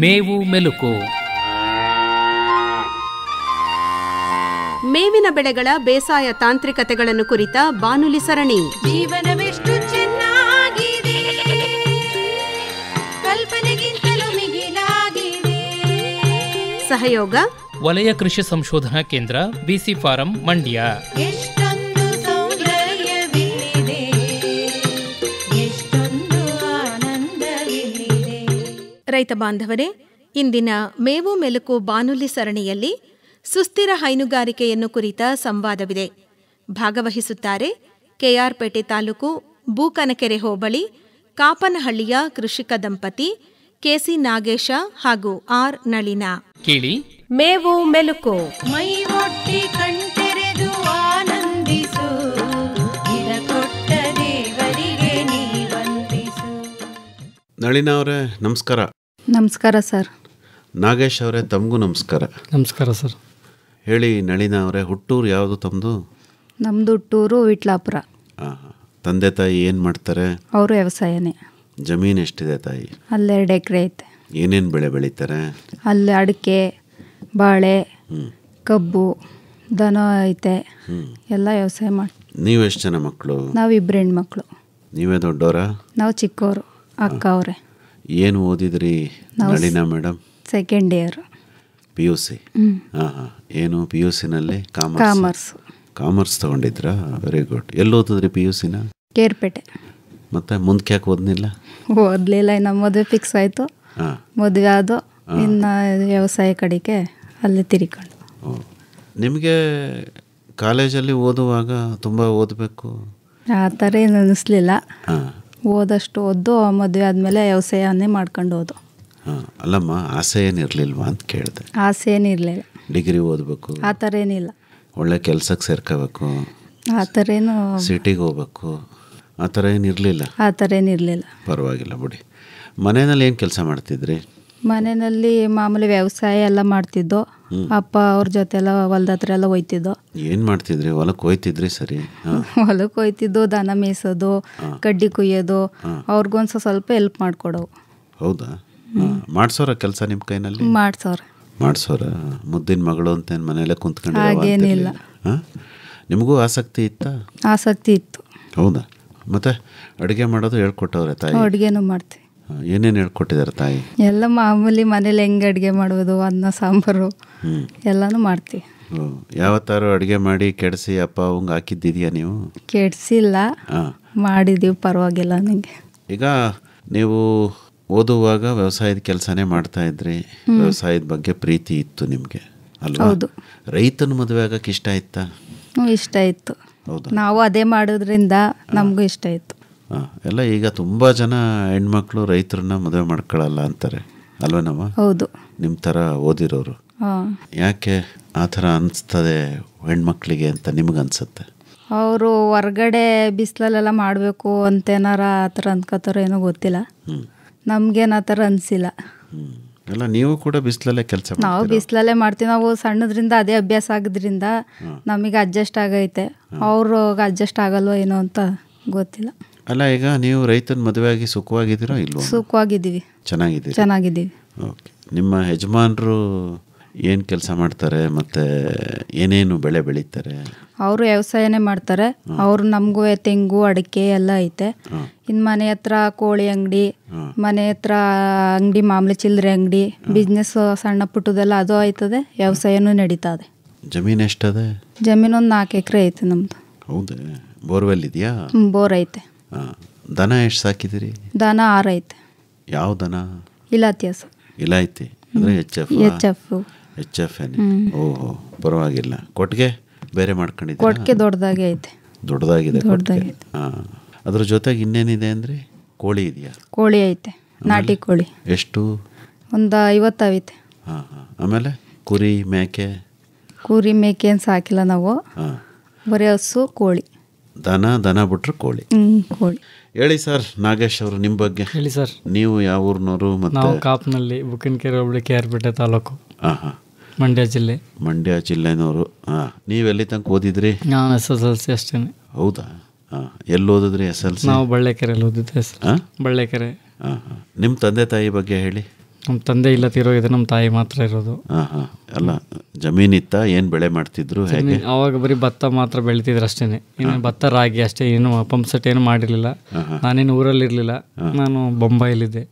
ಮೇವು ಮೆಲುಕು. ಮೇವಿನ ಬೆಳೆಗಳ ಬೇಸಾಯ ತಾಂತ್ರಿಕತೆಗಳನ್ನು ಕುರಿತ ಬಾನುಲಿ ಸರಣಿ. ಜೀವನವೆಷ್ಟು ಚೆನ್ನಾಗಿದೆ, ಕಲ್ಪನೆಗಿಂತಲೂ ಮಿಗಿಲಾಗಿದೆ. ಸಹಯೋಗ ವಲಯ ಕೃಷಿ ಸಂಶೋಧನಾ ಕೇಂದ್ರ, ಬಿಸಿ ಫಾರಂ, ಮಂಡ್ಯ. ಎಷ್ಟೊಂದು ಸೌಂದರ್ಯವಿಲ್ಲಿದೆ, ಎಷ್ಟೊಂದು ಆನಂದವಿಲ್ಲಿದೆ. ರೈತ ಬಾಂಧವರೇ, ಇಂದಿನ ಮೇವು ಮೆಲುಕು ಬಾನುಲಿ ಸರಣಿಯಲ್ಲಿ ಸುಸ್ಥಿರ ಹೈನುಗಾರಿಕೆಯನ್ನು ಕುರಿತ ಸಂವಾದವಿದೆ. ಭಾಗವಹಿಸುತ್ತಾರೆ ಕೆಆರ್ಪೇಟೆ ತಾಲೂಕು ಬೂಕನಕೆರೆ ಹೋಬಳಿ ಕಾಪನಹಳ್ಳಿಯ ಕೃಷಿಕ ದಂಪತಿ ಕೆಸಿ ನಾಗೇಶ ಹಾಗೂ ಆರ್ ನಳಿನಾ. ಕೇಳಿ ಮೇವು ಮೆಲುಕು. ಮೈ ಒಟ್ಟಿ ಕಣ್ತೆರೆದು ಆನಂದಿಸು, ಇದ ಕೊಟ್ಟ ದೇವರಿಗೆ ನೀ ವಂದಿಸು. ನಳಿನಾ ಅವರೇ ನಮಸ್ಕಾರ. ನಮಸ್ಕಾರ ಸರ್. ನಾಗೇಶ್ ಅವರೇ ತಮಗೂ ನಮಸ್ಕಾರ. ನಮಸ್ಕಾರ ಸರ್. ಹೇಳಿ ನಳಿನಾ ಅವರೇ, ಹುಟ್ಟೂರು ಯಾವುದು ತಮ್ಮದು? ನಮ್ಮದು ಹುಟ್ಟೂರು ವಿಟ್ಲಾಪುರ. ತಂದೆ ತಾಯಿ ಏನು ಮಾಡ್ತಾರೆ? ಅವರು ವ್ಯವಸಾಯನೇ. ಜಮೀನು ಎಷ್ಟಿದೆ ತಾಯಿ? ಅಲ್ಲಿ 2 ಎಕರೆ ಐತೆ. ಏನೇನು ಬೆಳೆ ಬೆಳೀತಾರೆ? ಅಲ್ಲಿ ಅಡಿಕೆ, ಬಾಳೆ, ಕಬ್ಬು, ದನ ಐತೆ. ಎಲ್ಲ ವ್ಯವಸಾಯ ಮಾಡಿ. ನೀವು ಎಷ್ಟು ಜನ ಮಕ್ಕಳು? ನಾವು 2 ಹೆಣ್ಮಕ್ಳು. ನೀವೇ ದೊಡ್ಡವರಾ? ನಾವು ಚಿಕ್ಕವರು, ಅಕ್ಕ ಅವರೇ. ಏನು ಓದಿದ್ರಿ Nalina madam? Second year PUC. ಏನು PUCನಲ್ಲಿ? ಕಾಮರ್ಸ್. ಕಾಮರ್ಸ್ ತೊಗೊಂಡಿದ್ರಾ? Very good. ಎಲ್ಲಿ ಓದಿದ್ರಿ PUCನ? ಕೇರ್ಪೇಟೆ. ಮತ್ತೆ ಮುಂದಕ್ಕೆ ಯಾಕೆ ಓದಲಿಲ್ಲ? ಓದಲಿಲ್ಲ, ನಮ್ಮ ಮದುವೆ ಫಿಕ್ಸ್ ಆಯಿತು. ಮದುವೆ ಆದೋ ಇನ್ನು ವ್ಯವಸಾಯ ಕಡೆಗೆ ಅಲ್ಲಿ ತಿರ್ಕೊಂಡು. ನಿಮಗೆ ಕಾಲೇಜಲ್ಲಿ ಓದುವಾಗ ತುಂಬ ಓದಬೇಕು ಆ ಥರ ಏನು ಅನ್ನಿಸ್ಲಿಲ್ಲ. ಓದಷ್ಟು ಓದ್ದು ಮದುವೆ ಆದಮೇಲೆ ವ್ಯವಸಾಯನೇ ಮಾಡ್ಕೊಂಡು ಹೋದು. ಅಲ್ಲಮ್ಮ, ಆಸೆ ಏನಿರಲಿಲ್ವಾ ಅಂತ ಕೇಳಿದೆ. ಆಸೆ ಏನಿರಲಿಲ್ಲ. ಡಿಗ್ರಿ ಓದಬೇಕು, ಆ ಥರ ಏನಿಲ್ಲ. ಒಳ್ಳೆ ಕೆಲಸಕ್ಕೆ ಸೇರ್ಕೋಬೇಕು, ಆ ಥರ ಏನು ಸಿಟಿಗೆ ಹೋಗ್ಬೇಕು, ಆ ಥರ ಏನಿರಲಿಲ್ಲ? ಆ ಥರ ಏನಿರಲಿಲ್ಲ. ಪರವಾಗಿಲ್ಲ ಬಿಡಿ. ಮನೆಯಲ್ಲಿ ಏನು ಕೆಲಸ ಮಾಡ್ತಿದ್ರಿ? ಮನೆಯಲ್ಲಿ ಮಾಮೂಲಿ ವ್ಯವಸಾಯ ಎಲ್ಲ ಮಾಡ್ತಿದ್ದೋ. ಅಪ್ಪ ಅವ್ರ ಜೊತೆ ಎಲ್ಲ ಹೊಲ್ದ ಹತ್ರ ಎಲ್ಲ ಹೋಯ್ತಿದ್ದೋ. ಏನು ಮಾಡ್ತಿದ್ರಿ? ಹೊಲಕ್ಕೆ ಹೋಯ್ತಿದ್ರಿ? ಸರಿ. ಹೊಲಕ್ಕೆ ಹೋಯ್ತಿದ್ದೋ, ದನ ಮೇಯಿಸೋದು, ಕಡ್ಡಿ ಕುಯ್ಯೋದು, ಅವ್ರಿಗೊಂದು ಸ್ವಲ್ಪ ಹೆಲ್ಪ್ ಮಾಡಿಕೊಡೋವು. ಹೌದಾ? ಮಾಡ್ಸೋರ ಕೆಲಸ ನಿಮ್ಮ ಕೈನಲ್ಲಿ? ಮಾಡ್ಸೋರ. ಮುದ್ದಿನ ಮಗಳು ಅಂತ ಮನೆಯಲ್ಲೇ ಕುಂತ್ಕೊಂಡು? ಹಾಗೇನಿಲ್ಲ. ನಿಮಗೂ ಆಸಕ್ತಿ ಇತ್ತಾ? ಆಸಕ್ತಿ ಇತ್ತು. ಹೌದಾ? ಮತ್ತೆ ಅಡುಗೆ ಮಾಡೋದು ಹೇಳ್ಕೊಟ್ಟವ್ರೆ ತಾಯಿ? ಅಡುಗೆನೂ ಮಾಡ್ತೀವಿ. ಏನೇನು ಹೇಳ್ಕೊಟ್ಟಿದ್ದಾರೆ ತಾಯಿ? ಎಲ್ಲ ಮಾಮೂಲಿ ಮನೇಲಿ ಹೆಂಗೆ ಅಡುಗೆ ಮಾಡುವುದು, ಅನ್ನ ಸಾಂಬಾರು ಎಲ್ಲನೂ ಮಾಡ್ತೀವಿ. ಯಾವತ್ತಾರು ಅಡುಗೆ ಮಾಡಿ ಕೆಡಿಸಿ ಅಪ್ಪ ಅವಂಗೆ ಹಾಕಿದ್ದಿದೆಯಾ ನೀವು? ಕೆಡಿಸಿಲ್ಲ, ಮಾಡಿದ್ದೀವಿ, ಪರವಾಗಿಲ್ಲ ನನಗೆ. ಈಗ ನೀವು ಓದುವಾಗ ವ್ಯವಸಾಯದ ಕೆಲಸನೇ ಮಾಡ್ತಾ ಇದ್ರಿ, ವ್ಯವಸಾಯದ ಬಗ್ಗೆ ಪ್ರೀತಿ ಇತ್ತು ನಿಮಗೆ ಅಲ್ವಾ? ಹೌದು. ರೈತನ ಮದುವೆ ಆಗಕ್ಕೆ ಇಷ್ಟ ಇತ್ತಾ? ಇಷ್ಟ ಇತ್ತು. ನಾವು ಅದೇ ಮಾಡೋದ್ರಿಂದ ನಮಗೂ ಇಷ್ಟ ಇತ್ತು. ಎಲ್ಲ ಈಗ ತುಂಬ ಜನ ಹೆಣ್ಮಕ್ಳು ರೈತರನ್ನ ಮದುವೆ ಮಾಡ್ಕೊಳ್ಳಲ್ಲ ಅಂತಾರೆ ಅಲ್ವೇನವ? ಹೌದು. ನಿಮ್ಮ ಥರ ಓದಿರೋರು. ಯಾಕೆ ಆ ಥರ ಅನಿಸ್ತದೆ ಹೆಣ್ಮಕ್ಳಿಗೆ ಅಂತ ನಿಮಗನ್ಸುತ್ತೆ? ಅವರು ಹೊರ್ಗಡೆ ಬಿಸಿಲಲ್ಲೆಲ್ಲ ಮಾಡಬೇಕು ಅಂತೇನಾರ ಆ ಥರ ಅಂದ್ಕೋತಾರೋ ಏನೋ ಗೊತ್ತಿಲ್ಲ. ನಮ್ಗೇನು ಆ ಥರ ಅನಿಸಿಲ್ಲ. ಎಲ್ಲ ನೀವು ಕೂಡ ಬಿಸಿಲಲ್ಲೇ ಕೆಲಸ? ನಾವು ಬಿಸಿಲಲ್ಲೇ ಮಾಡ್ತೀವಿ. ನಾವು ಸಣ್ಣದ್ರಿಂದ ಅದೇ ಅಭ್ಯಾಸ ಆಗೋದ್ರಿಂದ ನಮಗೆ ಅಡ್ಜಸ್ಟ್ ಆಗೈತೆ. ಅವ್ರಿಗೆ ಅಡ್ಜಸ್ಟ್ ಆಗಲ್ವೋ ಏನೋ ಅಂತ ಗೊತ್ತಿಲ್ಲ. ಅಲ್ಲ, ಈಗ ನೀವು ರೈತನ ಮದುವೆ ಆಗಿ ಸುಖವಾಗಿದ್ದೀರೋ ಇಲ್ವೋ? ಸುಖವಾಗಿದ್ದೀವಿ. ಚೆನ್ನಾಗಿದ್ದೀವಿ. ಓಕೆ. ನಿಮ್ಮ ಯಜಮಾನರು ಏನು ಕೆಲಸ ಮಾಡ್ತಾರೆ ಮತ್ತು ಏನೇನು ಬೆಳೆ ಬೆಳೀತಾರೆ? ಅವರು ವ್ಯವಸಾಯನೇ ಮಾಡ್ತಾರೆ. ಅವರು ನಮಗೂ ತೆಂಗು, ಅಡಿಕೆ ಎಲ್ಲ ಐತೆ. ಇನ್ನು ಮನೆ ಹತ್ರ ಕೋಳಿ ಅಂಗಡಿ, ಮನೆ ಹತ್ರ ಅಂಗಡಿ, ಮಾಮೂಲಿ ಚಿಲ್ಲರೆ ಅಂಗಡಿ, ಬಿಸ್ನೆಸ್ ಸಣ್ಣ ಪುಟ್ಟದೆಲ್ಲ ಅದು ಆಯ್ತದೆ. ವ್ಯವಸಾಯನೂ ನಡೀತದೆ. ಜಮೀನು ಎಷ್ಟದೆ? ಜಮೀನು ಒಂದು 4 ಎಕರೆ ಐತೆ ನಮ್ಮದು. ಹೌದೇ? ಬೋರ್ವೆಲ್ ಇದೆಯಾ? ಬೋರ್ ಐತೆ. ದನ ಎಷ್ಟು ಸಾಕಿದ್ದೀರಿ? ದನ 6 ಐತೆ. ಯಾವ ದನ? ಇಲಾತಿಯಾಸ. ಇಲಾಯ್ತಿ ಅಂದರೆ HF. ಓಹೋ, ಪರವಾಗಿಲ್ಲ. ಕೊಟ್ಟಿಗೆ ಬೇರೆ ಮಾಡ್ಕೊಂಡಿದ್ದೀರಾ? ಕೊಟ್ಟಿಗೆ ದೊಡ್ಡದಾಗಿ ಐತೆ. ದೊಡ್ಡದಾಗಿದೆ. ಅದ್ರ ಜೊತೆಗೆ ಇನ್ನೇನಿದೆ ಅಂದರೆ ಕೋಳಿ ಇದೆಯಾ? ಕೋಳಿ ಐತೆ, ನಾಟಿ ಕೋಳಿ. ಎಷ್ಟು? ಒಂದು 50 ಐತೆ. ಆಮೇಲೆ ಕುರಿ, ಮೇಕೆ? ಕುರಿ ಮೇಕೆ ಏನು ಸಾಕಿಲ್ಲ ನಾವು. ಬರೀ ಹಸು, ಕೋಳಿ. ದನ ಬಿಟ್ರೆ ಕೋಳಿ. ಕೋಳಿ. ಹೇಳಿ ಸರ್ ನಾಗೇಶ್ ಅವರು, ನಿಮ್ಮ ಬಗ್ಗೆ ಹೇಳಿ ಸರ್. ನೀವು ಯಾವ ಊರಿನವರು? ನಾವು ಕಾಪ್ನಲ್ಲಿ ಬುಕ್ಕನಕೆರೆ ಹೋಬಳಿ KRಪೇಟೆ ತಾಲೂಕು, ಮಂಡ್ಯ ಜಿಲ್ಲೆ. ಮಂಡ್ಯ ಜಿಲ್ಲೆನವರು. ನೀವೆಲ್ಲಿ ತನಕ ಓದಿದ್ರಿ? ನಾನು SSLC ಅಷ್ಟೇ. ಹೌದಾ? ಎಲ್ಲಿ ಓದಿದ್ರಿ SSLC? ನಾವು ಬಳ್ಳೆಕೆರೆಯಲ್ಲಿ ಓದಿದ್ದೆ. ಬಳ್ಳೆಕೆರೆ. ನಿಮ್ಮ ತಂದೆ ತಾಯಿ ಬಗ್ಗೆ ಹೇಳಿ. ನಮ್ಮ ತಂದೆ ಇಲ್ಲ ತೀರೋಗಿದೆ, ನಮ್ಮ ತಾಯಿ ಮಾತ್ರ ಇರೋದು. ಹಾಂ ಹಾಂ. ಅಲ್ಲ, ಜಮೀನಿತ್ತ, ಏನು ಬೆಳೆ ಮಾಡ್ತಿದ್ರು, ಹೇಗೆ? ಅವಾಗ ಬರೀ ಭತ್ತ ಮಾತ್ರ ಬೆಳಿತಿದ್ರು ಅಷ್ಟೇ. ಇನ್ನು ಭತ್ತ ರಾಗಿ ಅಷ್ಟೇ, ಏನು ಪಂಪ್ ಸೆಟ್ ಏನು ಮಾಡಿರಲಿಲ್ಲ. ನಾನೇನು ಊರಲ್ಲಿರಲಿಲ್ಲ, ನಾನು ಬೊಂಬಾಯಿಲಿದ್ದೆ.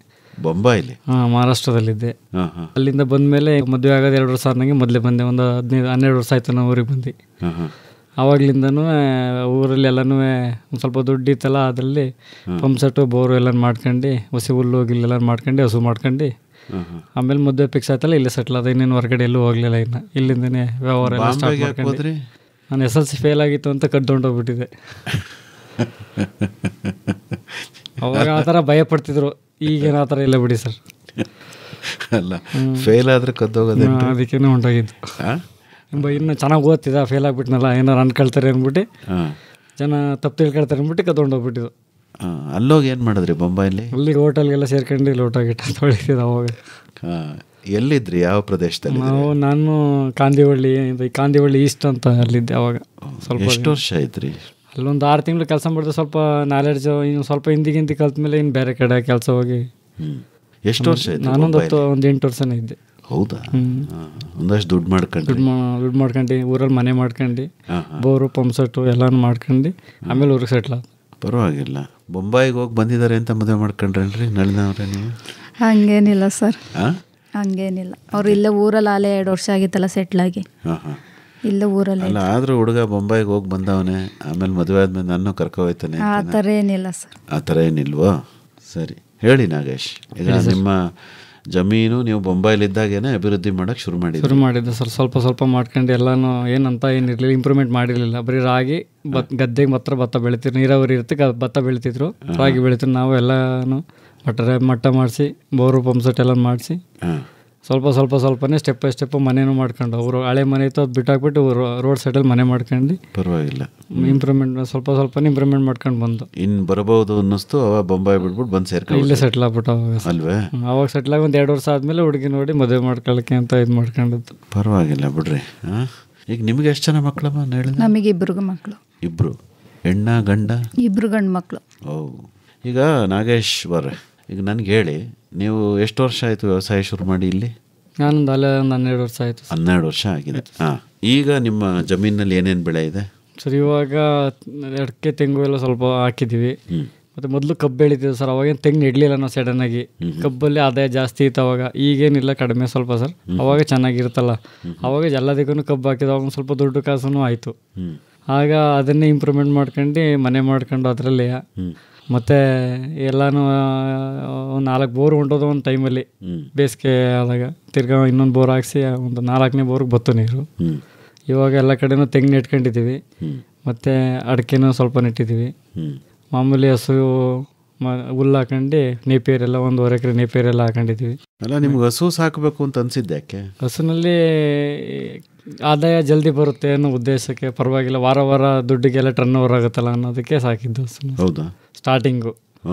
ಬೊಂಬಾಯಿಲಿ? ಹಾಂ, ಮಹಾರಾಷ್ಟ್ರದಲ್ಲಿದ್ದೆ. ಹಾಂ ಹಾಂ. ಅಲ್ಲಿಂದ ಬಂದಮೇಲೆ ಮದುವೆ ಆಗೋದು 2 ವರ್ಷ ಆದಂಗೆ ಮೊದಲೇ ಬಂದೆ. ಒಂದು 12 ವರ್ಷ ಆಯ್ತು ನಾವು ಊರಿಗೆ ಬಂದು. ಹಾಂ ಹಾಂ. ಆವಾಗಲಿಂದನೂ ಊರಲ್ಲಿ ಎಲ್ಲನೂ ಒಂದು ಸ್ವಲ್ಪ ದುಡ್ಡು ಇತ್ತಲ್ಲ, ಅದರಲ್ಲಿ ಪಂಪ್ ಸೆಟ್ಟು ಬೋರು ಎಲ್ಲ ಮಾಡ್ಕೊಂಡು, ಹಸಿ ಹುಲ್ಲು ಗಿಲ್ಲೆಲ್ಲ ಮಾಡ್ಕೊಂಡು, ಹಸು ಮಾಡ್ಕೊಂಡು, ಆಮೇಲೆ ಮದುವೆ ಫಿಕ್ಸ್ ಆಯ್ತಲ್ಲ, ಇಲ್ಲೇ ಸೆಟ್ಲ್ ಆದ. ಇನ್ನೇನು ಹೊರಗಡೆ ಎಲ್ಲೂ ಹೋಗಲಿಲ್ಲ. ಇನ್ನು ಇಲ್ಲಿಂದನೇ ವ್ಯವಹಾರ ಎಲ್ಲ ಸ್ಟಾರ್ಟ್ ಮಾಡ್ಕೊಂಡು. ನಾನು SLC ಫೇಲ್ ಆಗಿತ್ತು ಅಂತ ಕದ್ದೊಂಡೋಗ್ಬಿಟ್ಟಿದ್ದೆ. ಅವಾಗ ಆ ಥರ ಭಯ ಪಡ್ತಿದ್ರು, ಈಗೇನು ಆ ಥರ ಇಲ್ಲ ಬಿಡಿ ಸರ್. ಅಲ್ಲ, ಫೇಲ್ ಆದರೆ ಕದ್ದೋಗೋದು, ಅದಕ್ಕೇನು ಹೊಂಟೋಗಿದ್ದು. ಇನ್ನು ಚೆನ್ನಾಗಿ ಓದ್ತಿದ್ದ, ಫೇಲ್ ಆಗಿಬಿಟ್ನಲ್ಲ, ಏನಾರು ಅನ್ಕೊಳ್ತಾರೆ ಅಂದ್ಬಿಟ್ಟು, ಜನ ತಪ್ಪು ತಿಳ್ಕೊಳ್ತಾರೆ ಅಂದ್ಬಿಟ್ಟು ಕದ್ದೊಂಡೋಗ್ಬಿಟ್ಟಿದ್ದು. ಅಲ್ಲೋಗಿ ಏನು ಮಾಡಿದ್ರಿ ಬೊಂಬಾಯಲ್ಲಿ? ಅಲ್ಲಿ ಹೋಟೆಲ್ಗೆಲ್ಲ ಸೇರ್ಕೊಂಡು ಲೋಟ ಗಿಟ್ಟ ತೊಳಿತಿದ್ದೆ ಅವಾಗ. ಎಲ್ಲಿದ್ರಿ, ಯಾವ ಪ್ರದೇಶದಲ್ಲಿ? ನಾನು ಕಾಂದಿವಳ್ಳಿ ಈಸ್ಟ್ ಅಂತ ಅಲ್ಲಿದ್ದೆ ಅವಾಗ. ಸ್ವಲ್ಪ ಎಷ್ಟು ವರ್ಷ ಆಯ್ತ್ರಿ? ಅಲ್ಲೊಂದು 6 ತಿಂಗಳು ಕೆಲಸ ಮಾಡಿದೆ. ಸ್ವಲ್ಪ ನಾಲೆಡ್ಜು ಇನ್ನು ಸ್ವಲ್ಪ ಹಿಂದಿಗಿಂತ ಕಲ್ತ ಮೇಲೆ ಇನ್ನು ಬೇರೆ ಕಡೆ ಕೆಲಸ ಹೋಗಿ. ಎಷ್ಟು ವರ್ಷ ಆಯ್ತು? ನಾನೊಂದು 8 ವರ್ಷನೇ ಇದ್ದೆ. ಹೌದಾ? ಒಂದಷ್ಟು ದುಡ್ಡು ಮಾಡ್ಕೊಂಡು ಊರಲ್ಲಿ ಮನೆ ಮಾಡ್ಕೊಂಡು, ಬೋರು ಪಂಪ್ ಸೆಟ್ಟು ಎಲ್ಲಾನು ಮಾಡ್ಕೊಂಡು, ಆಮೇಲೆ ಊರಿಗೆ ಸೆಟ್ಲ್ ಆದ. ಪರವಾಗಿಲ್ಲ. ಬೊಂಬಾಯಿಗೆ ಹೋಗಿ ಬಂದಿದ್ದಾರೆ ಅಂತ ಮದುವೆ ಮಾಡ್ಕೊಂಡ್ರೇನ್ರಿ ನಳಿನವ್ರೆ ನೀವು? ಹಂಗೇನಿಲ್ಲ ಸರ್, ಹಂಗೇನಿಲ್ಲ. ಅವ್ರು ಇಲ್ಲೇ ಊರಲ್ಲಿ ಅಲ್ಲೇ 2 ವರ್ಷ ಆಗಿತ್ತಲ್ಲ ಸೆಟ್ಲಾಗಿ. ಹಾಂ ಹಾಂ. ಇಲ್ಲ ಊರಲ್ಲಿ. ಅಲ್ಲ, ಆದರೂ ಹುಡುಗ ಬೊಂಬಾಯಿಗೆ ಹೋಗಿ ಬಂದವನೇ, ಆಮೇಲೆ ಮದುವೆ ಆದ್ಮೇಲೆ ನಾನು ಕರ್ಕೊ ಹೋಯ್ತಾನೆ. ಆ ಥರ ಏನಿಲ್ಲ ಸರ್. ಆ ಥರ ಏನಿಲ್ವೋ? ಸರಿ, ಹೇಳಿ ನಾಗೇಶ್. ಈಗ ನಿಮ್ಮ ಜಮೀನು ನೀವು ಬೊಂಬಾಯಿಲಿದ್ದಾಗೇನೆ ಅಭಿವೃದ್ಧಿ ಮಾಡೋಕ್ಕೆ ಶುರು ಮಾಡಿದ್ದೆ ಸರ್. ಸ್ವಲ್ಪ ಮಾಡ್ಕೊಂಡು ಎಲ್ಲನೂ ಏನಂತ ಏನಿರಲಿಲ್ಲ, ಇಂಪ್ರೂವ್ಮೆಂಟ್ ಮಾಡಿರಲಿಲ್ಲ. ಬರೀ ರಾಗಿ ಗದ್ದೆಗೆ ಮಾತ್ರ ಭತ್ತ ಬೆಳಿತಿದ್ರು. ನೀರಾವರಿ ಇರುತ್ತೆ, ಭತ್ತ ಬೆಳಿತಿದ್ರು, ರಾಗಿ ಬೆಳಿತಿದ್ರು. ನಾವು ಎಲ್ಲನೂ ಮಟ್ಟ ಮಾಡಿಸಿ, ಬೋರು ಪಂಪ್ ಸೆಟ್ ಎಲ್ಲ ಮಾಡಿಸಿ, ಸ್ವಲ್ಪನೇ ಸ್ಟೆಪ್ ಬೈ ಸ್ಟೆಪ್ ಮನೇನು ಮಾಡ್ಕೊಂಡು, ಅವರು ಹಳೆ ಮನೆ ಇತ್ತು ಅದು ಬಿಟ್ಟಾಕ್ಬಿಟ್ಟು ರೋಡ್ ಸೈಡಲ್ಲಿ ಮನೆ ಮಾಡ್ಕೊಂಡು, ಪರವಾಗಿಲ್ಲ, ಇಂಪ್ರೂವ್ಮೆಂಟ್ ಸ್ವಲ್ಪ ಇಂಪ್ರೂವ್ಮೆಂಟ್ ಮಾಡ್ಕೊಂಡು ಬಂದು ಇನ್ನು ಬರಬಹುದು ಅನ್ನಿಸ್ತು. ಅವಾಗ ಬೊಂಬಾಯಿ ಬಿಟ್ಬಿಟ್ಟು ಬಂದು ಸೇರ್ಕೊಂಡು ಇಲ್ಲೇ ಸೆಟ್ಲ್ ಆಗ್ಬಿಟ್ಟು ಅಲ್ವೇ? ಅವಾಗ ಸೆಟ್ಲ್ ಆಗಿ ಒಂದು 2 ವರ್ಷ ಆದಮೇಲೆ ಹುಡುಗಿ ನೋಡಿ ಮದುವೆ ಮಾಡ್ಕೊಳ್ಳೋಕ್ಕೆ ಅಂತ ಇದು ಮಾಡ್ಕೊಂಡಿದ್ದು. ಪರವಾಗಿಲ್ಲ ಬಿಡ್ರಿ. ಈಗ ನಿಮಗೆ ಎಷ್ಟು ಜನ ಮಕ್ಕಳಮ್ಮ? ನಮಗೆ 2 ಮಕ್ಕಳು. 2 ಹೆಣ್ಣ ಗಂಡ? 2 ಗಂಡು ಮಕ್ಕಳು. ಓ, ಈಗ ನಾಗೇಶ್ವರ, ಈಗ ನನಗೆ ಹೇಳಿ, ನೀವು ಎಷ್ಟು ವರ್ಷ ಆಯಿತು ವ್ಯವಸಾಯ ಶುರು ಮಾಡಿ ಇಲ್ಲಿ? ನಾನೊಂದು 12 ವರ್ಷ ಆಯಿತು. 12 ವರ್ಷ ಆಗಿದೆ. ಹಾಂ. ಈಗ ನಿಮ್ಮ ಜಮೀನಲ್ಲಿ ಏನೇನು ಬೆಳೆ ಇದೆ ಸರ್? ಇವಾಗ ಅಡಿಕೆ, ತೆಂಗು ಎಲ್ಲ ಸ್ವಲ್ಪ ಹಾಕಿದ್ದೀವಿ. ಮತ್ತು ಮೊದಲು ಕಬ್ಬು ಬೆಳಿತೀವಿ ಸರ್. ಅವಾಗೇನು ತೆಂಗು ನೆಡಲಿಲ್ಲ ನಾವು ಸಡನ್ನಾಗಿ. ಕಬ್ಬಲ್ಲಿ ಆದಾಯ ಜಾಸ್ತಿ ಇತ್ತು ಅವಾಗ, ಈಗೇನಿಲ್ಲ, ಕಡಿಮೆ ಸ್ವಲ್ಪ ಸರ್. ಅವಾಗ ಚೆನ್ನಾಗಿರುತ್ತಲ್ಲ, ಅವಾಗ ಎಲ್ಲದಕ್ಕೂ ಕಬ್ಬು ಹಾಕಿದ, ಅವಾಗ ಸ್ವಲ್ಪ ದುಡ್ಡು ಕಾಸೂ ಆಯಿತು. ಆಗ ಅದನ್ನೇ ಇಂಪ್ರೂವ್ಮೆಂಟ್ ಮಾಡ್ಕೊಂಡು ಮನೆ ಮಾಡ್ಕೊಂಡು ಅದರಲ್ಲಿ, ಮತ್ತು ಎಲ್ಲನೂ 4 ಬೋರ್ ಹೊಂಟೋದು ಒಂದು ಟೈಮಲ್ಲಿ, ಬೇಸಿಗೆ ಆದಾಗ. ತಿರ್ಗಾ ಇನ್ನೊಂದು ಬೋರ್ ಹಾಕ್ಸಿ ಒಂದು 4ನೇ ಬೋರ್ಗೆ ಬತ್ತು ನೀರು. ಇವಾಗ ಎಲ್ಲ ಕಡೆನೂ ತೆಂಗು ನೆಟ್ಕೊಂಡಿದ್ದೀವಿ, ಮತ್ತು ಅಡಿಕೆನೂ ಸ್ವಲ್ಪ ನೆಟ್ಟಿದ್ದೀವಿ. ಮಾಮೂಲಿ ಹಸು ಹುಲ್ಲು ಹಾಕೊಂಡು ನೇಪಿಯರ್ ಎಲ್ಲ 1.5 ಎಕರೆ ನೇಪಿಯರ್ ಎಲ್ಲ ಹಾಕೊಂಡಿದ್ದೀವಿ. ಅಲ್ಲ, ನಿಮ್ಗೆ ಹಸು ಸಾಕಬೇಕು ಅಂತ ಅನಿಸಿದ್ದೆ ಯಾಕೆ? ಹಸುನಲ್ಲಿ ಆದಾಯ ಜಲ್ದಿ ಬರುತ್ತೆ ಅನ್ನೋ ಉದ್ದೇಶಕ್ಕೆ, ಪರವಾಗಿಲ್ಲ, ವಾರ ದುಡ್ಡಿಗೆಲ್ಲ ಟರ್ನ್ ಓವರ್ ಆಗುತ್ತಲ್ಲ ಅನ್ನೋದಕ್ಕೆ ಸಾಕಿದ್ದು ಹಸು. ಹೌದಾ? ಸ್ಟಾರ್ಟಿಂಗು.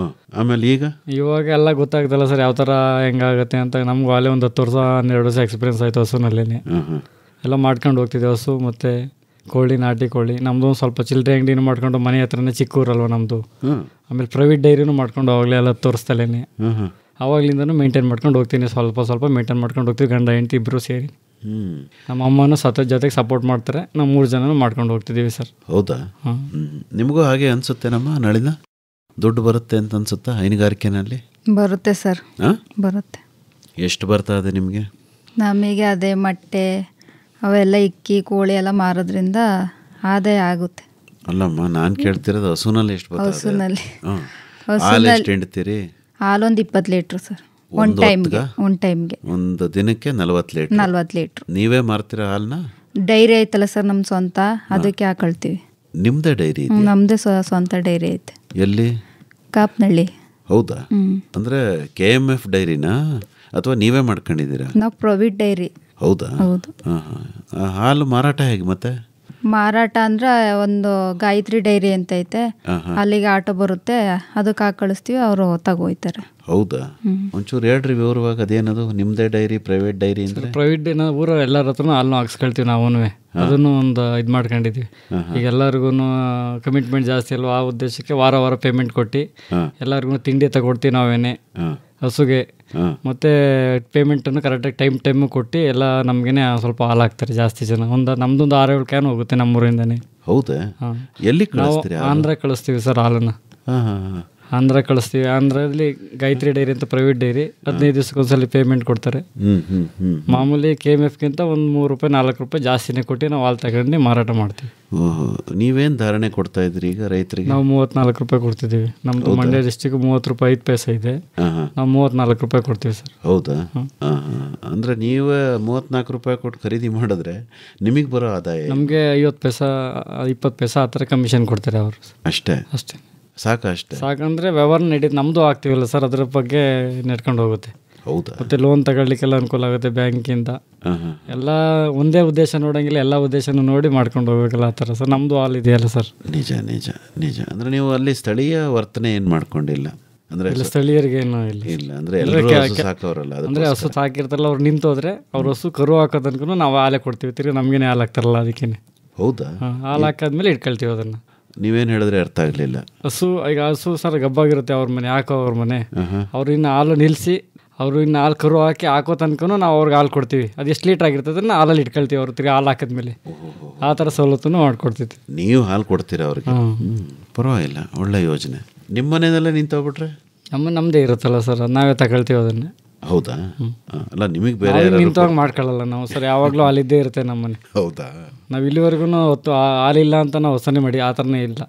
ಆಮೇಲೆ ಇವಾಗ ಎಲ್ಲ ಗೊತ್ತಾಗ್ತಲ್ಲ ಸರ್, ಯಾವ ಥರ ಹೆಂಗಾಗುತ್ತೆ ಅಂತ. ನಮ್ಗೂ ಅಲ್ಲೇ ಒಂದು 10 ವರ್ಷ 12 ವರ್ಷ ಎಕ್ಸ್ಪೀರಿಯನ್ಸ್ ಆಯಿತು ಹಸುನಲ್ಲೇ. ಎಲ್ಲ ಮಾಡ್ಕೊಂಡು ಹೋಗ್ತಿದ್ದೆ. ಹಸು ಮತ್ತು ಕೋಳಿ, ನಾಟಿ ಕೋಳಿ. ನಮ್ಮದು ಸ್ವಲ್ಪ ಚಿಲ್ಲರೆ ಅಂಗಡಿನೂ ಮಾಡ್ಕೊಂಡು, ಮನೆ ಹತ್ರನೇ, ಚಿಕ್ಕೂರಲ್ವ ನಮ್ಮದು. ಆಮೇಲೆ ಪ್ರೈವೇಟ್ ಡೈರಿನೂ ಮಾಡ್ಕೊಂಡು ಅವಾಗಲೇ ಎಲ್ಲ ತೋರಿಸ್ತಲೇ. ಆವಾಗಲಿಂದನೂ ಮೇಂಟೈನ್ ಮಾಡ್ಕೊಂಡು ಹೋಗ್ತೀನಿ. ಸ್ವಲ್ಪ ಮೇಂಟೈನ್ ಮಾಡ್ಕೊಂಡು ಹೋಗ್ತೀವಿ, ಗಂಡ ಹೆಂಡತಿ ಇಬ್ಬರು ಸೇರಿ. ನಮ್ಮ ಅಮ್ಮನೂ ಜೊತೆಗೆ ಸಪೋರ್ಟ್ ಮಾಡ್ತಾರೆ. ನಾವು 3 ಜನನೂ ಮಾಡ್ಕೊಂಡು ಹೋಗ್ತಿದ್ದೀವಿ ಸರ್. ಹೌದಾ? ನಿಮಗೂ ಹಾಗೆ ಅನಿಸುತ್ತೆ ನಮ್ಮ ನಳಿನ? ದುಡ್ಡು ಬರುತ್ತೆ ಅಂತ ಅನ್ಸುತ್ತಾ ಹೈನುಗಾರಿಕೆನಲ್ಲಿ? ಬರುತ್ತೆ ಸರ್, ಬರುತ್ತೆ. ಎಷ್ಟು ಬರ್ತಾ ಇದೆ ನಿಮಗೆ? ನಮಗೆ ಅದೇ ಮೊಟ್ಟೆ ಅವೆಲ್ಲ ಇಕ್ಕಿ ಕೋಳಿ ಎಲ್ಲ ಮಾರೋದ್ರಿಂದ ಆದಾಯ ಆಗುತ್ತೆ. ಅಲ್ಲಮ್ಮ, ನಾನು ಕೇಳ್ತಿರೋದು ಹಸುನಲ್ಲಿ ಎಷ್ಟು ಬರ್ತದೆ? ಹಸುನಲ್ಲಿ ಹಾಲು ಎಷ್ಟು ಹಿಂಡ್ತೀರಿ? ಹಾಲೊಂದು 20 ಲೀಟ್ರ್ ಸರ್, ಒಂದು ಟೈಮ್ಗೆ. ಒಂದು ದಿನಕ್ಕೆ 40 ಲೀಟ್ರ್. ನೀವೇ ಮಾರ್ತೀರಾ ಹಾಲನ್ನ? ಡೈರಿ ಐತಲ್ಲ ಸರ್ ನಮ್ಮ ಸ್ವಂತ, ಅದಕ್ಕೆ ಹಾಕೊಳ್ತೀವಿ. ನಿಮ್ದೇ ಡೈರಿ? ನಮ್ದೇ ಸ್ವಂತ ಡೈರಿ ಐತೆ. ಎಲ್ಲಿ? ಕಾಪ್ನಳ್ಳಿ. ಹೌದಾ? ಅಂದ್ರೆ KMF ಡೈರಿನಾ ಅಥವಾ ನೀವೇ ಮಾಡ್ಕೊಂಡಿದ್ದೀರಾ? ನಾವು ಪ್ರೈವೇಟ್ ಡೈರಿ. ಹೌದಾ? ಹೌದು. ಹಾಲು ಮಾರಾಟ ಹೇಗೆ ಮತ್ತೆ? ಮಾರಾಟ ಅಂದ್ರೆ ಒಂದು ಗಾಯತ್ರಿ ಡೈರಿ ಅಂತ ಐತೆ, ಅಲ್ಲಿಗೆ ಆಟೋ ಬರುತ್ತೆ, ಅದಕ್ಕೆ ಹಾಕಿ ಕಳಿಸ್ತೀವಿ, ಅವರು ತಗೋಯ್ತಾರೆ. ಹೌದಾ? ಒಂಚೂರು ಹೇಳ್ರಿ ವಿವರವಾಗಿ, ಅದೇನದು ನಿಮ್ದೇ ಡೈರಿ, ಪ್ರೈವೇಟ್ ಡೈರಿ ಅಂದ್ರೆ? ಪ್ರೈವೇಟ್ ಊರ ಎಲ್ಲರ ಹತ್ರನೂ ಹಾಲು ಹಾಕ್ಸ್ಕೊಳ್ತೀವಿ ನಾವು. ಅದನ್ನು ಒಂದು ಇದು ಮಾಡ್ಕೊಂಡಿದ್ದೀವಿ. ಈಗ ಎಲ್ಲರಿಗೂ ಕಮಿಟ್ಮೆಂಟ್ ಜಾಸ್ತಿ ಅಲ್ವಾ, ಆ ಉದ್ದೇಶಕ್ಕೆ ವಾರ ಪೇಮೆಂಟ್ ಕೊಟ್ಟು ಎಲ್ಲರಿಗೂ ತಿಂಡಿ ತಗೊಡ್ತೀವಿ ನಾವೇನೆ. ಹಸುಗೆ ಮತ್ತು ಪೇಮೆಂಟನ್ನು ಕರೆಕ್ಟಾಗಿ ಟೈಮು ಕೊಟ್ಟು ಎಲ್ಲ ನಮಗೇನೆ ಸ್ವಲ್ಪ ಹಾಲು ಹಾಕ್ತಾರೆ ಜಾಸ್ತಿ ಜನ. ನಮ್ಮದೊಂದು 6-7 ಕ್ಯಾನ್ ಹೋಗುತ್ತೆ ನಮ್ಮೂರಿಂದನೇ. ಹೌದಾ? ಎಲ್ಲಿ ಕಳಿಸ್ತೀರಿ? ಆಂಧ್ರ ಕಳಿಸ್ತೀವಿ ಸರ್ ಹಾಲನ್ನು. ಆಂಧ್ರ ಕಳಿಸ್ತೀವಿ. ಆಂಧ್ರದಲ್ಲಿ ಗಾಯತ್ರಿ ಡೈರಿ ಅಂತ ಪ್ರೈವೇಟ್ ಡೈರಿ 15 ದಿವಸಕ್ಕೊಂದ್ಸಲಿ ಪೇಮೆಂಟ್ ಕೊಡ್ತಾರೆ. ಮಾಮೂಲಿ KMFಗಿಂತ ಒಂದು ₹3-4 ಜಾಸ್ತಿನೇ ಕೊಟ್ಟು ನಾವು ಹಾಲು ತಗೊಂಡು ಮಾರಾಟ ಮಾಡ್ತೀವಿ. ನೀವೇನು ಧಾರಣೆ ಕೊಡ್ತಾ ಇದ್ರಿ ಈಗ ರೈತರಿಗೆ? ನಾವು ₹34 ಕೊಡ್ತಿದ್ದೀವಿ. ನಮ್ಮದು ಮಂಡ್ಯ ಡಿಸ್ಟಿಕ್ ₹30.5 ಇದೆ. ನಾವು ₹34 ಕೊಡ್ತೀವಿ ಸರ್. ಹೌದಾ? ಅಂದರೆ ನೀವು ₹34 ಕೊಟ್ಟು ಖರೀದಿ ಮಾಡಿದ್ರೆ ನಿಮಗೆ ಬರೋ ಆದಾಯ? ನಮಗೆ 50 ಪೈಸಾ 20 ಪೈಸಾ ಆ ಥರ ಕಮಿಷನ್ ಕೊಡ್ತಾರೆ ಅವರು. ಅಷ್ಟೇ? ಸಾಕಷ್ಟೇ. ಸಾಕಂದರೆ ವ್ಯವಹಾರ ನಡೀತು. ನಮ್ಮದು ಆಗ್ತೀವಲ್ಲ ಸರ್, ಅದ್ರ ಬಗ್ಗೆ ನಡ್ಕೊಂಡು ಹೋಗುತ್ತೆ. ಹೌದಾ? ಮತ್ತು ಲೋನ್ ತಗೊಳ್ಲಿಕ್ಕೆಲ್ಲ ಅನುಕೂಲ ಆಗುತ್ತೆ ಬ್ಯಾಂಕಿಂದ. ಎಲ್ಲ ಒಂದೇ ಉದ್ದೇಶ ನೋಡೋಂಗಿಲ್ಲ, ಎಲ್ಲ ಉದ್ದೇಶನೂ ನೋಡಿ ಮಾಡ್ಕೊಂಡು ಹೋಗ್ಬೇಕಲ್ಲ ಆ ಥರ ಸರ್. ನಮ್ಮದು ಹಾಲ್ ಇದೆಯಲ್ಲ ಸರ್. ನಿಜ ನಿಜ ನಿಜ. ಅಂದರೆ ನೀವು ಅಲ್ಲಿ ಸ್ಥಳೀಯ ವರ್ತನೆ ಏನು ಮಾಡ್ಕೊಂಡಿಲ್ಲ? ಅಂದರೆ ಸ್ಥಳೀಯರಿಗೆ ಏನು ಇಲ್ಲ ಅಂದರೆ ಎಲ್ಲರೂ ಸಾಕವರಲ್ಲ. ಅಂದರೆ ಹಸು ಸಾಕಿರ್ತಾರಲ್ಲ, ಅವ್ರು ನಿಂತೋದ್ರೆ ಅವ್ರ ಹಸು ಕರು ಹಾಕೋ ತನಕ ನಾವು ಹಾಲೇ ಕೊಡ್ತೀವಿ. ತಿರ್ಗಿ ನಮಗೇನೆ ಹಾಲು ಹಾಕ್ತಾರಲ್ಲ ಅದಕ್ಕೇನೆ. ಹೌದಾ? ಹಾಲು ಹಾಕಾದ್ಮೇಲೆ ಇಟ್ಕೊಳ್ತೀವಿ ಅದನ್ನು. ನೀವೇನು ಹೇಳಿದ್ರೆ ಅರ್ಥ ಆಗಲಿಲ್ಲ. ಹಸು ಸರ್ ಗಬ್ಬಾಗಿರುತ್ತೆ ಅವ್ರ ಮನೆ, ಅವ್ರ ಮನೆ. ಅವ್ರು ಇನ್ನು ಹಾಲು ನಿಲ್ಲಿಸಿ ಅವರು ಇನ್ನು ಹಾಲು ಕರು ಹಾಕಿ ಹಾಕೋ ತನಕ ನಾವು ಅವ್ರಿಗೆ ಹಾಲು ಕೊಡ್ತೀವಿ. ಅದು ಎಷ್ಟು ಲೀಟ್ರ್ ಆಗಿರ್ತದೆ ಅದನ್ನು ಹಾಲಲ್ಲಿ ಇಟ್ಕೊಳ್ತೀವಿ. ಅವ್ರು ತಿರ್ಗಿ ಹಾಲು ಹಾಕಿದ್ಮೇಲೆ ಆ ಥರ ಸವಲತ್ತನ್ನು ಮಾಡ್ಕೊಡ್ತೀವಿ. ನೀವು ಹಾಲು ಕೊಡ್ತೀರಾ ಅವ್ರಿಗೆ? ಪರವಾಗಿಲ್ಲ, ಒಳ್ಳೆ ಯೋಜನೆ. ನಿಮ್ಮ ಮನೆಯಲ್ಲೇ ನಿಂತೋಗ್ಬಿಟ್ರೆ? ನಮ್ಮದೇ ಇರುತ್ತಲ್ಲ ಸರ್, ನಾವೇ ತಗೊಳ್ತೀವಿ ಅದನ್ನು. ಹೌದಾ? ಅಲ್ಲ ನಿಮಗೆ ಬೇರೆ ನಿಂತಾಗ ಮಾಡ್ಕೊಳ್ಳಲ್ಲ ನಾವು ಸರ್, ಯಾವಾಗಲೂ ಹಾಲಿದ್ದೇ ಇರುತ್ತೆ ನಮ್ಮನೆ. ಹೌದಾ? ನಾವು ಇಲ್ಲಿವರೆಗೂ ಹೊತ್ತು ಹಾಲಿಲ್ಲ ಅಂತ ನಾವು ಹೊಸನೆ ಮಾಡಿ ಆ ಥರನೇ ಇಲ್ಲ,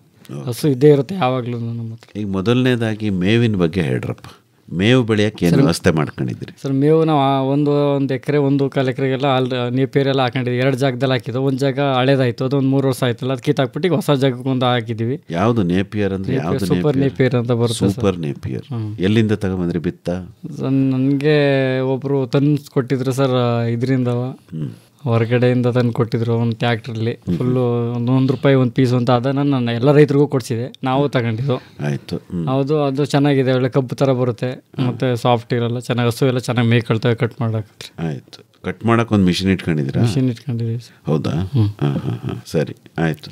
ಹಸು ಇದ್ದೇ ಇರುತ್ತೆ ಯಾವಾಗಲೂ ನಮ್ಮ ಹತ್ರ. ಈಗ ಮೊದಲನೇದಾಗಿ ಮೇವಿನ ಬಗ್ಗೆ ಹೇಳ್ರಪ್ಪ. ಮೇವು ಬೆಳೆಯೋಕ್ಕೆ ಏನು ವ್ಯವಸ್ಥೆ ಮಾಡ್ಕೊಂಡಿದ್ದೀರಿ ಸರ್? ಮೇವು ನಾವು ಒಂದು ಎಕರೆ 1-1/4 ಎಕರೆಗೆಲ್ಲ ನೇಪಿಯರ್ ಎಲ್ಲ ಹಾಕೊಂಡಿದ್ವಿ. 2 ಜಾಗದಲ್ಲಿ ಹಾಕಿದ್ದು. ಒಂದು ಜಾಗ ಹಳೇದಾಯ್ತು, ಅದು ಒಂದು 3 ವರ್ಷ ಆಯ್ತಲ್ಲ, ಅದು ಕಿತ್ತಾಕ್ಬಿಟ್ಟು ಹೊಸ ಜಾಗಕ್ಕೆ ಒಂದು ಹಾಕಿದ್ದೀವಿ. ಯಾವುದು ನೇಪಿಯರ್ ಅಂದರೆ? ಯಾವುದು? ಸೂಪರ್ ನೇಪಿಯರ್ ಅಂತ ಬರುತ್ತೆ. ಸೂಪರ್ ನೇಪಿಯರ್ ಎಲ್ಲಿಂದ ತಗೊಂಬಂದ್ರಿ ಬಿತ್ತ? ನನಗೆ ಒಬ್ಬರು ತಂದು ಕೊಟ್ಟಿದ್ರು ಸರ್, ಇದರಿಂದ ಹೊರಗಡೆಯಿಂದ ತಂದು ಕೊಟ್ಟಿದ್ರು. ಒಂದು ಟ್ಯಾಕ್ಟ್ರಲ್ಲಿ ಫುಲ್ಲು ₹1 ಒಂದು ಪೀಸ್ ಅಂತ. ಅದನ್ನು ನಾನು ಎಲ್ಲ ರೈತರಿಗೂ ಕೊಡಿಸಿದೆ, ನಾವು ತಗೊಂಡಿದ್ದು. ಆಯಿತು. ಹೌದು, ಅದು ಚೆನ್ನಾಗಿದೆ, ಒಳ್ಳೆ ಕಬ್ಬು ಥರ ಬರುತ್ತೆ, ಮತ್ತು ಸಾಫ್ಟ್ ಇರಲ್ಲ, ಚೆನ್ನಾಗಿ ಹಸು ಎಲ್ಲ ಚೆನ್ನಾಗಿ ಮೇಯ್ಕೊಳ್ತವೆ ಕಟ್ ಮಾಡೋಕೆ. ಆಯಿತು. ಕಟ್ ಮಾಡೋಕೆ ಒಂದು ಮಿಷಿನ್ ಇಟ್ಕೊಂಡಿದ್ದೀರಾ? ಮಿಷಿನ್ ಇಟ್ಕೊಂಡಿದ್ದೀವಿ. ಹೌದಾ? ಹಾಂ ಸರಿ ಆಯಿತು.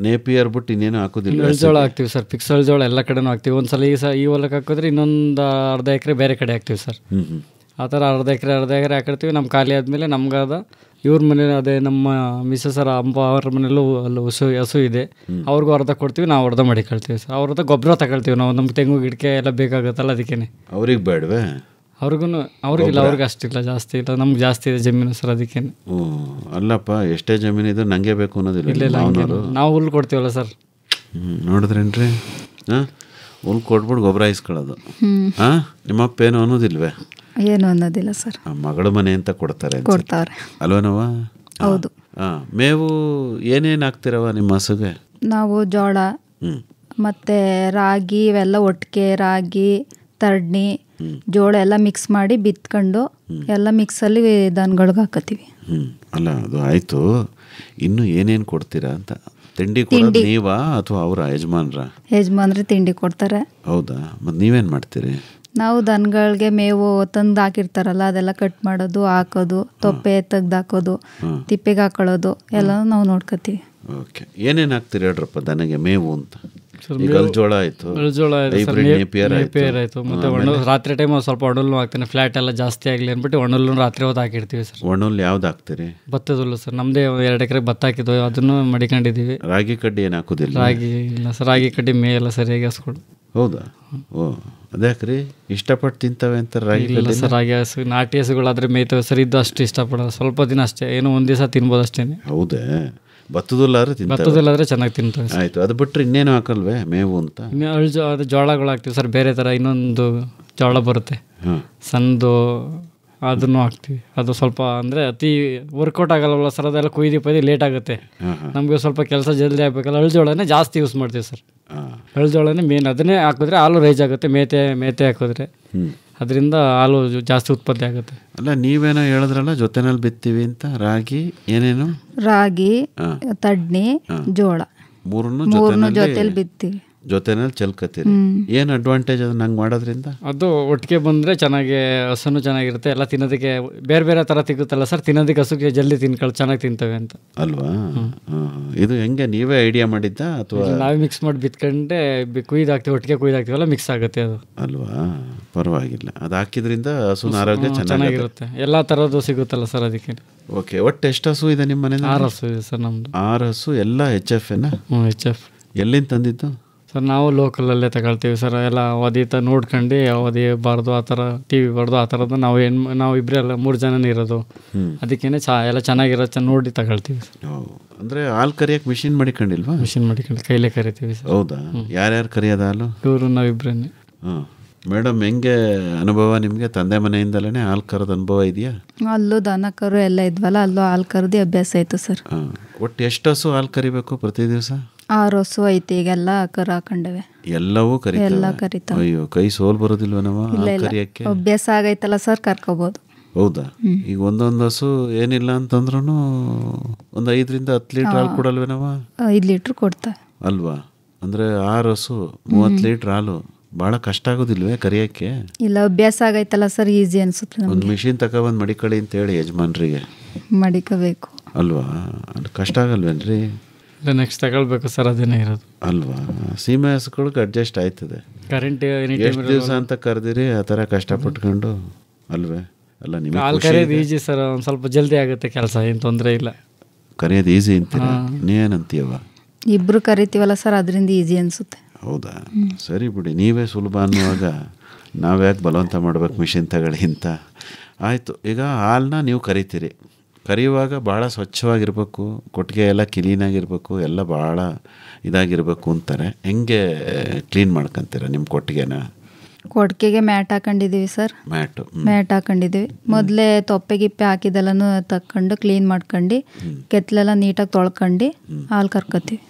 ನೇಪಿಯರ್ ಬಿಟ್ಟು ಇನ್ನೇನು ಹಾಕೋದಿಲ್ಲ? ಎಳ್ಜೋಳ ಹಾಕ್ತೀವಿ ಸರ್, ಪಿಕ್ಸಲ್ ಜೋಳ ಎಲ್ಲ ಕಡೆನೂ ಹಾಕ್ತೀವಿ. ಒಂದು ಸಲ ಈ ಹೊಲಕ್ಕೆ ಹಾಕಿದ್ರೆ ಇನ್ನೊಂದು ಅರ್ಧ ಎಕರೆ ಬೇರೆ ಕಡೆ ಹಾಕ್ತೀವಿ ಸರ್. ಆ ಥರ ಅರ್ಧ ಎಕರೆ ಹಾಕಿರ್ತೀವಿ. ನಮ್ಮ ಖಾಲಿ ಆದಮೇಲೆ ನಮ್ಗಾದ ಇವ್ರ ಮನೆ, ಅದೇ ನಮ್ಮ ಮಿಸ್ಸಸರ ಅವ್ರ ಮನೆಯಲ್ಲೂ ಅಲ್ಲಿ ಹಸು ಇದೆ, ಅವ್ರಿಗೂ ಅರ್ಧ ಕೊಡ್ತೀವಿ, ನಾವು ಅರ್ಧ ಮಾಡಿಕೊಳ್ತೀವಿ ಸರ್. ಅವ್ರದ್ದು ಗೊಬ್ಬರ ತಗೊಳ್ತೀವಿ ನಾವು, ನಮ್ಗೆ ತೆಂಗು ಗಿಡಕ್ಕೆ ಎಲ್ಲ ಬೇಕಾಗುತ್ತಲ್ಲ ಅದಕ್ಕೇನೆ. ಅವ್ರಿಗೆ ಬೇಡವೇ? ಅವ್ರಿಗಿಲ್ಲ, ಅವ್ರಿಗೆ ಅಷ್ಟಿಲ್ಲ, ಜಾಸ್ತಿ ಇಲ್ಲ, ನಮ್ಗೆ ಜಾಸ್ತಿ ಇದೆ ಜಮೀನು ಸರ್ ಅದಕ್ಕೇನೆ. ಅಲ್ಲಪ್ಪ, ಎಷ್ಟೇ ಜಮೀನಿದ್ರು ನನಗೆ ಬೇಕು ಅನ್ನೋದಿಲ್ಲ. ಇಲ್ಲ, ನಾವು ಹುಲ್ಲು ಕೊಡ್ತೀವಲ್ಲ ಸರ್. ನೋಡಿದ್ರೇನ್ರಿ? ಹುಲ್ಲು ಕೊಟ್ಬಿಟ್ಟು ಗೊಬ್ಬರ ಇಸ್ಕೊಳ್ಳೋದು. ನಿಮ್ಮಪ್ಪ ಏನು ಅನ್ನೋದಿಲ್ವೇ? ಏನು ಅನ್ನೋದಿಲ್ಲ ಸರ್. ಮಗಳ ಮನೆ ಅಂತ ಕೊಡ್ತಾರೆ ಅಲ್ವನವ? ಹೌದು. ಮೇವು ಏನೇನು ಹಾಕ್ತಿರವ ನಿಮ್ಮ ಹಸುಗೆ? ನಾವು ಜೋಳ ಮತ್ತು ರಾಗಿ ಇವೆಲ್ಲ ಒಟ್ಟಿಗೆ, ರಾಗಿ ತಡ್ನಿ ಜೋಳ ಎಲ್ಲ ಮಿಕ್ಸ್ ಮಾಡಿ ಬಿತ್ಕೊಂಡು ಎಲ್ಲ ಮಿಕ್ಸಲ್ಲಿ ದನಗಳಿಗೆ ಹಾಕತ್ತೀವಿ. ಅಲ್ಲ ಅದು ಆಯಿತು, ಇನ್ನು ಏನೇನು ಕೊಡ್ತೀರಾ ಅಂತ. ತಿಂಡಿ ಕೊಡೋದು ನೀವಾ ಅಥವಾ ಅವರ ಯಜಮಾನ್ರೆ ತಿಂಡಿ ಕೊಡ್ತಾರೆ. ಹೌದಾ? ಮತ್ತು ನೀವೇನು ಮಾಡ್ತೀರಿ? ನಾವು ದನಗಳಿಗೆ ಮೇವು ತಂದು ಹಾಕಿರ್ತಾರಲ್ಲ ಅದೆಲ್ಲ ಕಟ್ ಮಾಡೋದು, ಹಾಕೋದು, ತೊಪ್ಪೆ ತೆಗ್ದು ಹಾಕೋದು, ತಿಪ್ಪೆಗೆ ಹಾಕೊಳ್ಳೋದು ಎಲ್ಲ ನಾವು ನೋಡ್ಕೋತೀವಿ. ಓಕೆ. ಏನೇನು ಹಾಕ್ತೀರಿ ಹೇಳ್ರಪ್ಪ ದನಗೆ ಮೇವು ಅಂತ? ಜೋಳ ಆಯಿತು, ನೇಪಿಯರ್ ಆಯಿತು, ಮತ್ತು ರಾತ್ರಿ ಟೈಮ್ ಸ್ವಲ್ಪ ಒಣಲ್ಲು ಹಾಕ್ತೀನಿ. ಫ್ಲಾಟ್ ಎಲ್ಲ ಜಾಸ್ತಿ ಆಗಲಿ ಅಂದ್ಬಿಟ್ಟು ಒಣಲ್ಲು ರಾತ್ರಿ ಹೊತ್ತು ಹಾಕಿರ್ತೀವಿ ಸರ್. ಒಣಲ್ಲು ಯಾವ್ದು ಹಾಕ್ತೀರಿ? ಭತ್ತದ ಹುಲ್ಲು ಸರ್, ನಮ್ಮದೇ 2 ಎಕರೆ ಭತ್ತ ಹಾಕಿದ್ವಿ, ಅದನ್ನು ಮಡಿಕೊಂಡಿದ್ದೀವಿ. ರಾಗಿ ಕಡ್ಡಿ ಏನು ಹಾಕೋದಿಲ್ಲ? ರಾಗಿ ಇಲ್ಲ ಸರ್, ರಾಗಿ ಕಡ್ಡಿ ಮೇ ಎಲ್ಲ ಸರಿಯಾಗಿ ಹಸ್ಕೊಡು. ಹೌದಾ? ಓ, ಅದ್ಯಾಕ್ರಿ ಇಷ್ಟಪಟ್ಟು ತಿಂತವೆ ಅಂತ ರಾಗಿ? ಇಲ್ಲ ಸರ್, ರಾಗಿ ಹಸು ನಾಟಿ ಹಸುಗಳಾದರೆ ಮೇಯ್ತವೆ ಸರ್, ಇದ್ದು ಅಷ್ಟು ಇಷ್ಟಪಡೋದು, ಸ್ವಲ್ಪ ದಿನ ಅಷ್ಟೇ, ಏನೋ ಒಂದು ದಿವಸ ತಿನ್ಬೋದು ಅಷ್ಟೇ. ಹೌದೇ? ಭತ್ತದಲ್ಲಾದ್ರೆ ಚೆನ್ನಾಗಿ ತಿಂತವೆ. ಆಯಿತು. ಅದು ಬಿಟ್ಟರೆ ಇನ್ನೇನು ಹಾಕಲ್ವೇ ಮೇವು ಅಂತ? ಇನ್ನು ಅದು ಜೋಳಗಳು ಹಾಕ್ತೀವಿ ಸರ್, ಬೇರೆ ಥರ ಇನ್ನೊಂದು ಜೋಳ ಬರುತ್ತೆ ಸಣ್ಣದು, ಅದನ್ನು ಹಾಕ್ತೀವಿ. ಅದು ಸ್ವಲ್ಪ ಅಂದರೆ ಅತಿ ವರ್ಕೌಟ್ ಆಗಲ್ಲವಲ್ಲ ಸರ್, ಅದೆಲ್ಲ ಕೊಯ್ದು ಲೇಟ್ ಆಗುತ್ತೆ. ನಮಗೆ ಸ್ವಲ್ಪ ಕೆಲಸ ಜಲ್ದಿ ಆಗಬೇಕಲ್ಲ, ಅಳ್ಜೋಳನೇ ಜಾಸ್ತಿ ಯೂಸ್ ಮಾಡ್ತೀವಿ ಸರ್. ಅಳ್ಜೋಳನೇ ಮೇನ್, ಅದನ್ನೇ ಹಾಕಿದ್ರೆ ಹಾಲು ರೈಸ್ ಆಗುತ್ತೆ. ಮೇತೆ ಹಾಕಿದ್ರೆ ಅದರಿಂದ ಹಾಲು ಜಾಸ್ತಿ ಉತ್ಪತ್ತಿ ಆಗುತ್ತೆ. ಅಲ್ಲ, ನೀವೇನೋ ಹೇಳಿದ್ರಲ್ಲ ಜೊತೆನಲ್ಲಿ ಬಿತ್ತೀವಿ ಅಂತ. ರಾಗಿ ಏನೇನು? ರಾಗಿ, ತಡ್ನಿ, ಜೋಳ ಮೂರನ್ನು ಜೊತೆಲಿ ಬಿತ್ತೀವಿ. ಜೊತೆನಲ್ಲಿ ಚಲ್ಕತ್ತೀರಿ. ಏನು ಅಡ್ವಾಂಟೇಜ್ ಅದು ನಂಗೆ ಮಾಡೋದ್ರಿಂದ? ಅದು ಒಟ್ಟಿಗೆ ಬಂದರೆ ಚೆನ್ನಾಗಿ ಹಸುನು ಚೆನ್ನಾಗಿರುತ್ತೆ, ಎಲ್ಲ ತಿನ್ನೋದಕ್ಕೆ ಬೇರೆ ಬೇರೆ ಥರ ಸಿಗುತ್ತಲ್ಲ ಸರ್, ತಿನ್ನೋದಕ್ಕೆ ಹಸುಗೆ ಜಲ್ದಿ ತಿನ್ಕೊಳ್ಳಿ, ಚೆನ್ನಾಗಿ ತಿಂತವೆ ಅಂತ. ಅಲ್ವಾ? ಇದು ಹೆಂಗೆ ನೀವೇ ಐಡಿಯಾ ಮಾಡಿದ್ದ ಅಥವಾ ನಾವೇ ಮಿಕ್ಸ್ ಮಾಡಿ ಬಿತ್ಕೊಂಡೆ ಕುಯ್ದಾಕ್ತೀವಿ, ಒಟ್ಟಿಗೆ ಕುಯ್ದಾಕ್ತೀವಲ್ಲ ಮಿಕ್ಸ್ ಆಗುತ್ತೆ ಅದು. ಅಲ್ವಾ? ಪರವಾಗಿಲ್ಲ, ಅದು ಹಾಕಿದ್ರಿಂದ ಹಸುನ ಆರೋಗ್ಯ ಚೆನ್ನಾಗಿರುತ್ತೆ, ಎಲ್ಲ ಥರದ್ದು ಸಿಗುತ್ತಲ್ಲ ಸರ್ ಅದಕ್ಕೆ. ಓಕೆ, ಒಟ್ಟು ಎಷ್ಟು ಹಸು ಇದೆ ನಿಮ್ಮ ಮನೇಲಿ? 6 ಹಸು ಇದೆ ಸರ್ ನಮ್ಮದು. 6 ಹಸು ಎಲ್ಲ HF ಏನ? HF. ಎಲ್ಲಿಂದ ತಂದಿದ್ದು ಸರ್? ನಾವು ಲೋಕಲಲ್ಲೇ ತಗೊಳ್ತೀವಿ ಸರ್, ಎಲ್ಲ ಒದೀತ ನೋಡ್ಕೊಂಡು ಒದಿಬಾರ್ದು ಆ ಥರ, TV ಬಾರ್ದು ಆ ಥರದ್ದು. ನಾವು ಇಬ್ಬರೇ ಅಲ್ಲ 3 ಜನನೇ ಇರೋದು, ಅದಕ್ಕೇನೆ ಎಲ್ಲ ಚೆನ್ನಾಗಿರೋ ನೋಡಿ ತಗೊಳ್ತೀವಿ ಸರ್. ಅಂದರೆ ಹಾಲು ಕರಿಯೋಕೆ ಮಿಷಿನ್ ಮಾಡಿಕೊಂಡಿಲ್ವಾ? ಮಿಷಿನ್ ಮಾಡಿಕೊಂಡು ಕೈಲೇ ಕರಿತೀವಿ ಸರ್. ಹೌದಾ? ಯಾರ್ಯಾರು ಕರಿಯೋದು ಹಾಲು? ಇವರು ನಾವಿಬ್ಬರೇ. ಹಾಂ ಮೇಡಮ್, ಹೆಂಗೆ ಅನುಭವ ನಿಮಗೆ? ತಂದೆ ಮನೆಯಿಂದಲೇ ಹಾಲು ಕರೆದ ಅನುಭವ ಇದೆಯಾ? ಅಲ್ಲೂ ದನ ಕರು ಎಲ್ಲ ಇದ್ವಲ್ಲ, ಅಲ್ಲೂ ಹಾಲು ಕರೆದು ಅಭ್ಯಾಸ ಆಯಿತು ಸರ್. ಒಟ್ಟು ಎಷ್ಟು ಹಸು ಹಾಲು ಕರಿಬೇಕು ಪ್ರತಿ ದಿವಸ? 6 ಹಸು ಐತಿ, ಈಗೆಲ್ಲ ಕರು ಹಾಕೊಂಡವೆ. ಎಲ್ಲವೂ ಎಲ್ಲ ಕರಿತಾವೆ. ಅಯ್ಯೋ, ಕೈ ಸೋಲ್ ಬರೋದಿಲ್ವನವ ಕರಿಯಕ್ಕೆ? ಅಭ್ಯಾಸ ಆಗೈತಲ್ಲ ಸರ್, ಕರ್ಕೋಬಹುದು. ಹೌದಾ? ಈಗ ಒಂದೊಂದು ಹಸು ಏನಿಲ್ಲ ಅಂತಂದ್ರೂ ಒಂದು 5ರಿಂದ 10 ಲೀಟ್ರ್ ಹಾಲು ಕೊಡಲ್ವೇನವ? 5 ಲೀಟ್ರ್ ಕೊಡ್ತಾವೆ. ಅಲ್ವಾ? ಅಂದರೆ 6 ಹಸು 30 ಲೀಟ್ರ್ ಹಾಲು ಭಾಳ ಕಷ್ಟ ಆಗೋದಿಲ್ವೇ ಕರಿಯೋಕ್ಕೆ? ಇಲ್ಲ, ಅಭ್ಯಾಸ ಆಗೈತಲ್ಲ ಸರ್, ಈಸಿ ಅನ್ಸುತ್ತೆ. ಒಂದು ಮಿಷಿನ್ ತಗೊಬಂದು ಮಡಿಕಳಿ ಅಂತ ಹೇಳಿ ಯಜಮಾನ್ರಿಗೆ ಮಡಿಕೋಬೇಕು ಅಲ್ವಾ? ಅದು ಕಷ್ಟ ಆಗಲ್ವೇನ್ರಿ? ನೆಕ್ಸ್ಟ್ ತಗೊಳ್ಬೇಕು ಸರ್, ಅದೇನೇ ಇರೋದು ಅಲ್ವಾ? ಸೀಮೆ ಹಸುಗಳಿಗೆ ಅಡ್ಜಸ್ಟ್ ಆಯ್ತದೆ. ಕರೆಂಟ್ ಎಷ್ಟು ದಿವಸ ಅಂತ ಕರೆದಿರಿ ಆ ಥರ ಕಷ್ಟಪಟ್ಕೊಂಡು ಅಲ್ವೇ? ಅಲ್ಲ, ನಿಮಗೆ ಹಾಲು ಕರೆಯೋದು ಈಜಿ ಸರ್, ಒಂದು ಸ್ವಲ್ಪ ಜಲ್ದಿ ಆಗುತ್ತೆ ಕೆಲಸ, ಏನು ತೊಂದರೆ ಇಲ್ಲ. ಕರೆಯೋದು ಈಸಿ ಅಂತೀರ? ನೀವೇನಂತೀಯವ? ಇಬ್ರು ಕರಿತೀವಲ್ಲ ಸರ್, ಅದರಿಂದ ಈಸಿ ಅನ್ಸುತ್ತೆ. ಹೌದಾ? ಸರಿ ಬಿಡಿ, ನೀವೇ ಸುಲಭ ಅನ್ನುವಾಗ ನಾವ್ಯಾಕೆ ಬಲವಂತ ಮಾಡ್ಬೇಕು ಮಿಷಿನ್ ತಗೊಳ್ಳಿ ಅಂತ. ಆಯಿತು, ಈಗ ಹಾಲನ್ನ ನೀವು ಕರಿತೀರಿ. ಕರಿಯುವಾಗ ಭಾಳ ಸ್ವಚ್ಛವಾಗಿರ್ಬೇಕು, ಕೊಟ್ಟಿಗೆ ಎಲ್ಲ ಕ್ಲೀನಾಗಿರ್ಬೇಕು, ಎಲ್ಲ ಭಾಳ ಇದಾಗಿರ್ಬೇಕು ಅಂತಾರೆ. ಹೆಂಗೆ ಕ್ಲೀನ್ ಮಾಡ್ಕೊತೀರ ನಿಮ್ಮ ಕೊಟ್ಟಿಗೆನ? ಕೊಟ್ಟಿಗೆಗೆ ಮ್ಯಾಟ್ ಹಾಕೊಂಡಿದ್ದೀವಿ ಸರ್. ಮ್ಯಾಟ್ ಹಾಕೊಂಡಿದ್ದೀವಿ. ಮೊದಲೇ ತೊಪ್ಪೆ ಗಿಪ್ಪೆ ಹಾಕಿದೆಲ್ಲನೂ ತಕೊಂಡು ಕ್ಲೀನ್ ಮಾಡ್ಕೊಂಡು ಕೆತ್ತಲೆಲ್ಲ ನೀಟಾಗಿ ತೊಳ್ಕೊಂಡು ಹಾಲು ಕರ್ಕೋತೀವಿ.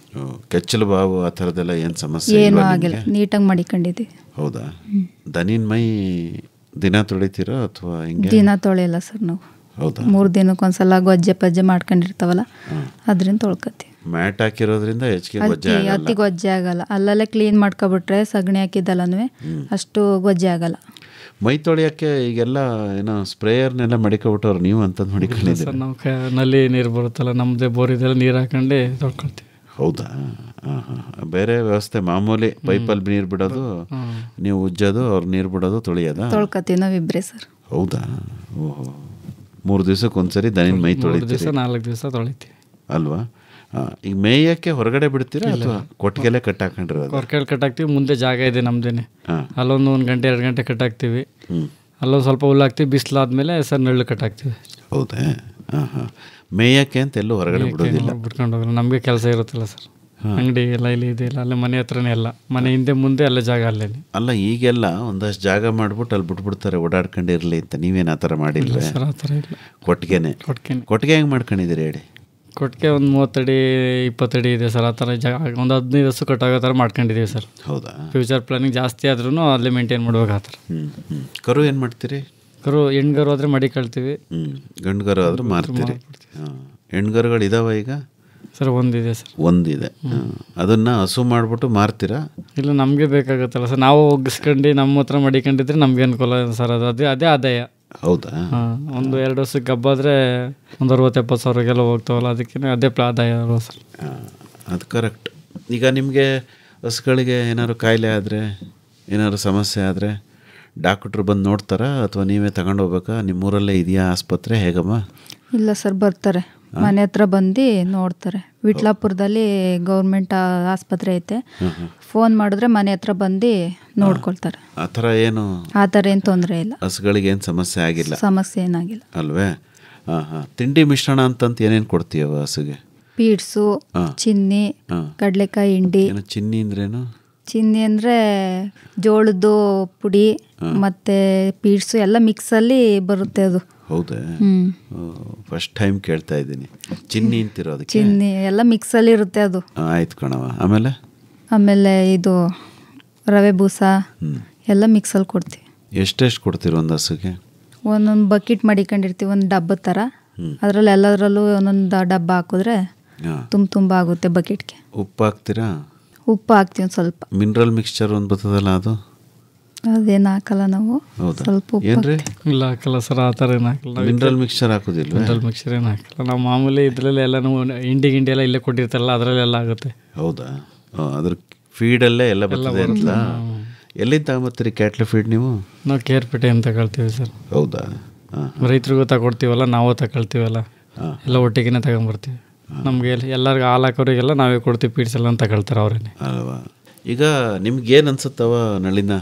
ಕೆಚ್ಚಲು ಬಾವು ಆ ಥರದ್ದೆಲ್ಲ ಏನು ಸಮಸ್ಯೆ ಏನೂ ಆಗಿಲ್ಲ, ನೀಟಾಗಿ ಮಡಿಕೊಂಡಿದ್ದೀವಿ. ಹೌದಾ? ದನಿನ ಮೈ ದಿನ ತೊಳಿತೀರೋ ಅಥವಾ ಹಿಂಗೆ? ದಿನ ತೊಳೆಯಲ್ಲ ಸರ್ ನಾವು. ಹೌದಾ? 3 ದಿನಕ್ಕೊಂದ್ಸಲ ಗೊಜ್ಜೆ ಪಜ್ಜೆ ಮಾಡ್ಕೊಂಡಿರ್ತಾವಲ್ಲ, ಅದರಿಂದ ತೊಳ್ಕೊತೀವಿ. ಮ್ಯಾಟ್ ಹಾಕಿರೋದ್ರಿಂದ ಅತಿ ಗೊಜ್ಜೆ ಆಗಲ್ಲ. ಅಲ್ಲಲ್ಲೇ ಕ್ಲೀನ್ ಮಾಡ್ಕೊಬಿಟ್ರೆ ಸಗಣಿ ಹಾಕಿದ್ದಲ್ಲೂ ಅಷ್ಟು ಗೊಜ್ಜೆ ಆಗಲ್ಲ. ಮೈ ತೊಳೆಯೋಕ್ಕೆ ಈಗೆಲ್ಲ ಏನೋ ಸ್ಪ್ರೇಯರ್ನೆಲ್ಲ ಮಡಿಕೊಬಿಟ್ಟವ್ರು, ನೀವು ಅಂತಂದು ಮಡಿಕೊಂಡಿದ್ದೀರಿ ಸರ್? ನಾವು ನಲ್ಲಿ ನೀರು ಬರುತ್ತಲ್ಲ, ನಮ್ಮದೇ ಬೋರಿದೆಲ್ಲ ನೀರು ಹಾಕೊಂಡು ತೊಳ್ಕೊಳ್ತೀವಿ. ಹೌದಾ? ಬೇರೆ ವ್ಯವಸ್ಥೆ ಮಾಮೂಲಿ ಪೈಪಲ್ಲಿ ನೀರು ಬಿಡೋದು, ನೀವು ಉಜ್ಜೋದು, ಅವ್ರು ನೀರು ಬಿಡೋದು, ತೊಳೆಯೋದಾ? ತೊಳ್ಕೊತೀವಿ ನಾವಿಬ್ಬರೇ ಸರ್. ಹೌದಾ? ಓಹೋ, 3 ದಿವಸಕ್ಕೆ ಒಂದ್ಸರಿ ದನಿನ ಮೈ ತೊಳಿತೀರಿ? 4 ದಿವಸ ತೊಳಿತೀವಿ ಅಲ್ವಾ? ಈಗ ಮೇಯಕ್ಕೆ ಹೊರಗಡೆ ಬಿಡ್ತೀರಾ ಅಥವಾ ಕೊಟ್ಟಿಗೆಲೆ ಕಟ್ಟಾಕೊಂಡಿರೋದು? ಹೊರಗಡೆ ಕಟ್ಟಾಕ್ತೀವಿ, ಮುಂದೆ ಜಾಗ ಇದೆ ನಮ್ದೇನೆ, ಅಲ್ಲೊಂದು 1 ಗಂಟೆ 2 ಗಂಟೆ ಕಟ್ಟಾಕ್ತೀವಿ. ಅಲ್ಲೊಂದು ಸ್ವಲ್ಪ ಹುಲ್ಲಾಕ್ತೀವಿ, ಬಿಸಿಲಾದ್ಮೇಲೆ ಸರ್ ನೆರಳು ಕಟ್ಟಾಕ್ತೀವಿ. ಹೌದಾ? ಮೇಯಕ್ಕೆ ಅಂತ ಎಲ್ಲೂ ಹೊರಗಡೆ ಬಿಡೋದಿಲ್ಲ? ಬಿಟ್ಕೊಂಡು ಹೋಗಲ್ಲ, ನಮಗೆ ಕೆಲಸ ಇರುತ್ತಲ್ಲ ಸರ್, ಅಂಗಡಿ ಎಲ್ಲ ಇಲ್ಲಿ ಇದೆ ಇಲ್ಲ, ಅಲ್ಲೇ ಮನೆ ಹತ್ರನೇ ಎಲ್ಲ, ಮನೆ ಹಿಂದೆ ಮುಂದೆ ಅಲ್ಲೇ ಜಾಗ ಅಲ್ಲೇ. ಅಲ್ಲ, ಈಗೆಲ್ಲ ಒಂದಷ್ಟು ಜಾಗ ಮಾಡ್ಬಿಟ್ಟು ಅಲ್ಲಿ ಬಿಟ್ಬಿಡ್ತಾರೆ ಓಡಾಡ್ಕೊಂಡಿರಲಿ ಅಂತ. ನೀವೇನು ಆ ಥರ ಮಾಡಿಲ್ಲ ಸರ್? ಆ ಥರ ಇಲ್ಲ. ಕೊಟ್ಟಿಗೆನೆ ಹೆಂಗೆ ಮಾಡ್ಕೊಂಡಿದ್ದೀರಿ ಹೇಳಿ? ಕೊಟ್ಟಿಗೆ ಒಂದು 30 ಅಡಿ 20 ಅಡಿ ಇದೆ ಸರ್, ಆ ಥರ ಜಾಗ ಒಂದು 15 ಹಸು ಕಟ್ಟಾಗೋ ಥರ ಮಾಡ್ಕೊಂಡಿದ್ದೀವಿ ಸರ್. ಹೌದಾ? ಫ್ಯೂಚರ್ ಪ್ಲಾನಿಂಗ್ ಜಾಸ್ತಿ ಆದ್ರೂ ಅಲ್ಲೇ ಮೇಂಟೈನ್ ಮಾಡ್ಬೇಕು ಆ ಥರ. ಕರು ಏನು ಮಾಡ್ತೀರಿ? ಕರು ಹೆಣ್ಗರು ಆದರೆ ಮಡಿಕೊಳ್ತೀವಿ, ಗಂಡುಗರು ಆದರೂ ಮಾರ್ತೀರಿ. ಹೆಣ್ಗರುಗಳು ಇದಾವ ಈಗ? ಸರ್ ಒಂದಿದೆ ಸರ್. ಒಂದಿದೆ. ಅದನ್ನು ಹಸು ಮಾಡಿಬಿಟ್ಟು ಮಾರ್ತೀರಾ? ಇಲ್ಲ, ನಮಗೆ ಬೇಕಾಗುತ್ತಲ್ಲ ಸರ್, ನಾವು ಒಗ್ಗಿಸ್ಕೊಂಡು ನಮ್ಮ ಹತ್ರ ಮಡಿಕೊಂಡಿದ್ರೆ ನಮ್ಗೆ ಅನುಕೂಲ ಸರ್, ಅದೇ ಆದಾಯ. ಹೌದಾ? ಒಂದು 2 ವರ್ಷಕ್ಕೆ ಹಬ್ಬಾದರೆ ಒಂದು 60-70 ಸಾವಿರಗೆಲ್ಲ ಹೋಗ್ತಾವಲ್ಲ, ಅದಕ್ಕೆ ಅದೇ ಆದಾಯ ಅಲ್ವ ಸರ್? ಅದು ಕರೆಕ್ಟ್. ಈಗ ನಿಮಗೆ ಹಸುಗಳಿಗೆ ಏನಾದ್ರು ಕಾಯಿಲೆ ಆದರೆ, ಏನಾದ್ರು ಸಮಸ್ಯೆ ಆದರೆ ಡಾಕ್ಟ್ರು ಬಂದು ನೋಡ್ತಾರಾ ಅಥವಾ ನೀವೇ ತಗೊಂಡು ಹೋಗ್ಬೇಕಾ? ನಿಮ್ಮೂರಲ್ಲೇ ಇದೆಯಾ ಆಸ್ಪತ್ರೆ, ಹೇಗಮ್ಮ? ಇಲ್ಲ ಸರ್, ಬರ್ತಾರೆ ಮನೆ ಹತ್ರ ಬಂದು ನೋಡ್ತಾರೆ. ವಿಟ್ಲಾಪುರದಲ್ಲಿ ಗೌರ್ಮೆಂಟ್ ಆಸ್ಪತ್ರೆ ಐತೆ, ಫೋನ್ ಮಾಡಿದ್ರೆ ಮನೆ ಹತ್ರ ಬಂದು ನೋಡ್ಕೊಳ್ತಾರೆ. ಆ ಥರ ಏನು ತೊಂದರೆ ಇಲ್ಲ, ಹಸುಗಳಿಗೆ ಏನು ಸಮಸ್ಯೆ ಆಗಿಲ್ಲ? ಸಮಸ್ಯೆ ಏನಾಗಿಲ್ಲ. ಅಲ್ವೇ? ತಿಂಡಿ ಮಿಶ್ರಣ ಅಂತಂತ ಏನೇನು ಕೊಡ್ತೀಯವ ಹಸುಗೆ? ಪೀಡ್ಸು, ಚಿನ್ನಿ, ಕಡಲೆಕಾಯಿ ಹಿಂಡಿ. ಚಿನ್ನಿ ಅಂದ್ರೇನು? ಚಿನ್ನಿ ಅಂದರೆ ಜೋಳದ್ದು ಪುಡಿ ಮತ್ತು ಪೀಡ್ಸು ಎಲ್ಲ ಮಿಕ್ಸಲ್ಲಿ ಬರುತ್ತೆ ಅದು. ಹೌದಾ? ಫಸ್ಟ್ ಟೈಮ್ ಕೇಳ್ತಾ ಇದ್ದೀನಿ. ಚಿನ್ನಿ ಅಂತಿರೋದಕ್ಕೆ? ಚಿನ್ನಿ ಎಲ್ಲ ಮಿಕ್ಸಲ್ಲಿ ಇರುತ್ತೆ ಅದು. ಆಯ್ತು ಕಣವ. ಆಮೇಲೆ ಇದು ರವೆ ಬೂಸ ಎಲ್ಲ ಮಿಕ್ಸಲ್ಲಿ ಕೊಡ್ತೀವಿ. ಎಷ್ಟೆಷ್ಟು ಕೊಡ್ತೀರಿ ಒಂದು ಹಸುಗೆ? ಒಂದೊಂದು ಬಕೆಟ್ ಮಡಿಕೊಂಡಿರ್ತೀವಿ, ಒಂದು ಡಬ್ಬದ ಥರ. ಅದರಲ್ಲಿ ಎಲ್ಲದರಲ್ಲೂ ಒಂದೊಂದು ಡಬ್ಬ ಹಾಕಿದ್ರೆ ತುಂಬ ಆಗುತ್ತೆ ಬಕೆಟ್ಗೆ. ಉಪ್ಪು ಹಾಕ್ತೀರಾ? ಉಪ್ಪು ಹಾಕ್ತೀವಿ ಒಂದು ಸ್ವಲ್ಪ. ಮಿನರಲ್ ಮಿಕ್ಸ್ಚರ್ ಒಂದು ಬರ್ತದಲ್ಲ ಅದು ಅದೇನು ಹಾಕಲ್ಲ ನಾವು, ಹೌದಾ ಸ್ವಲ್ಪ ಉಪ್ಪು ಏನ್ರಿ ಇಲ್ಲ ಹಾಕಲ್ಲ ಸರ್, ಆ ಥರ ಏನು ಹಾಕಲ್ಲ. ಮಿನರಲ್ ಮಿಕ್ಸ್ಚರ್ ಹಾಕೋದಿಲ್ವ? ಮಿನರಲ್ ಮಿಕ್ಸ್ಚರ್ ಏನು ಹಾಕಲ್ಲ. ನಾವು ಮಾಮೂಲಿ ಇದರಲ್ಲೇ ಎಲ್ಲ ನಾವು ಗಿಂಡಿ ಎಲ್ಲ ಇಲ್ಲೇ ಕೊಟ್ಟಿರ್ತಾರಲ್ಲ ಅದರಲ್ಲೆಲ್ಲ ಆಗುತ್ತೆ. ಹೌದಾ ಅದ್ರ ಫೀಡಲ್ಲೇ ಎಲ್ಲ ಬರ್ತದೆ ಅಂತಲ್ಲ. ಎಲ್ಲಿಂದ ತಗೊಂಬತ್ತೀರಿ ಕ್ಯಾಟ್ಲ್ ಫೀಡ್ ನೀವು? ನಾವು ಕೇರ್ಪೇಟೆ ಅಂತ ತಗೊಳ್ತೀವಿ ಸರ್. ಹೌದಾ ರೈತರಿಗೂ ತಗೊಳ್ತೀವಲ್ಲ, ನಾವು ತಗೊಳ್ತೀವಲ್ಲ, ಎಲ್ಲ ಒಟ್ಟಿಗೆ ತಗೊಂಬರ್ತೀವಿ. ನಮಗೆ ಎಲ್ಲರಿಗೂ ಹಾಲು ಹಾಕೋರಿಗೆಲ್ಲ ನಾವೇ ಕೊಡ್ತೀವಿ, ಪೀಡ್ಸ್ ಎಲ್ಲ ತಗೊಳ್ತಾರೆ ಅವರೇನೆ ಅಲ್ವಾ. ಈಗ ನಿಮ್ಗೇನು ಅನ್ಸುತ್ತವ ನಳಿನ,